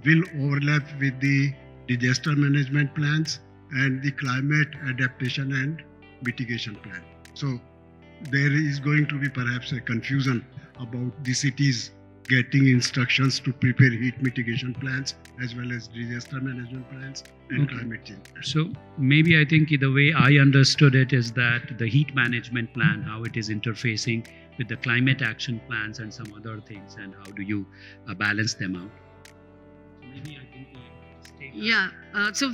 will overlap with the disaster management plans and the climate adaptation and mitigation plan. So there is going to be perhaps a confusion about the cities getting instructions to prepare heat mitigation plans as well as disaster management plans and climate change. So maybe I think the way I understood it is that the heat management plan, how it is interfacing with the climate action plans and some other things, and how do you balance them out? Maybe I think so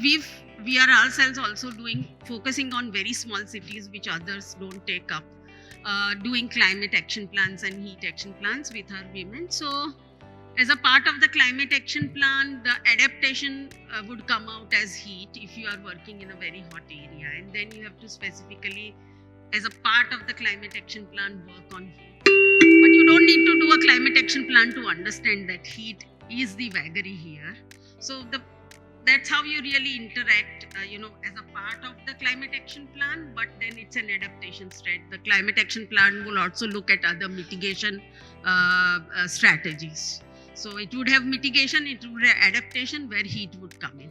we are ourselves also focusing on very small cities which others don't take up, doing climate action plans and heat action plans with our women. So as a part of the climate action plan, the adaptation would come out as heat if you are working in a very hot area, and then you have to specifically, as a part of the climate action plan, work on heat. But you don't need to do a climate action plan to understand that heat is the vagary here. So that's how you really interact, as a part of the climate action plan, but then it's an adaptation strat. The climate action plan will also look at other mitigation strategies. So it would have mitigation, it would have adaptation where heat would come in.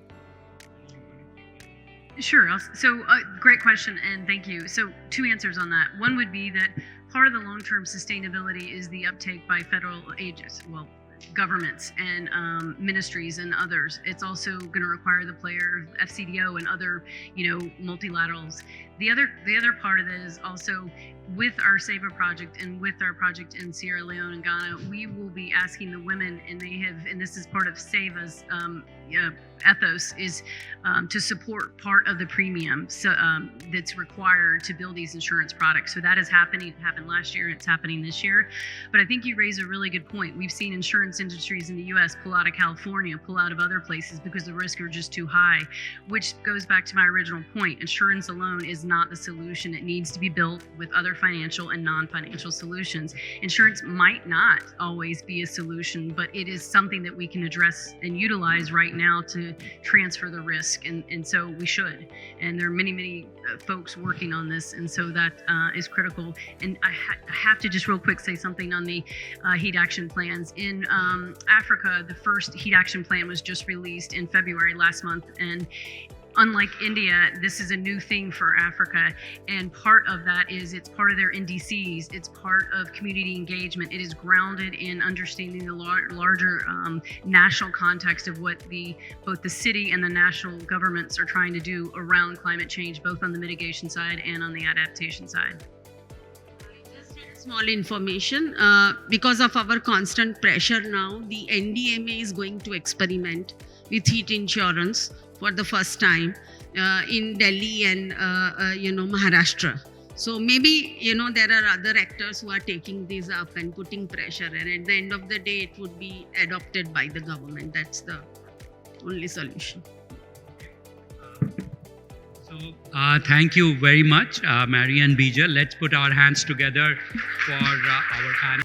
Sure. So great question, and thank you. So 2 answers on that. One would be that part of the long-term sustainability is the uptake by federal agencies, governments and ministries and others. It's also going to require the player of FCDO and other, multilaterals. The other part of it is also with our SAVOR project and with our project in Sierra Leone and Ghana, we will be asking the women, and this is part of SAVA's ethos, is to support part of the premium that's required to build these insurance products. So that is happening. It happened last year and it's happening this year. But I think you raise a really good point. We've seen insurance industries in the US pull out of California, pull out of other places because the risks are just too high, which goes back to my original point. Insurance alone is not the solution. It needs to be built with other financial and non-financial solutions. Insurance might not always be a solution, but it is something that we can address and utilize right now to transfer the risk, and so we should. And there are many folks working on this, and so that is critical. And I have to just real quick say something on the heat action plans. In Africa, the first heat action plan was just released in February last month, and unlike India, this is a new thing for Africa. And part of that is it's part of their NDCs, it's part of community engagement. It is grounded in understanding the larger national context of what both the city and the national governments are trying to do around climate change, both on the mitigation side and on the adaptation side. Small information, because of our constant pressure now, the NDMA is going to experiment with heat insurance for the first time in Delhi and Maharashtra. So maybe there are other actors who are taking these up and putting pressure, and at the end of the day it would be adopted by the government. That's the only solution. So thank you very much, Mary and Bija. Let's put our hands together for our panel.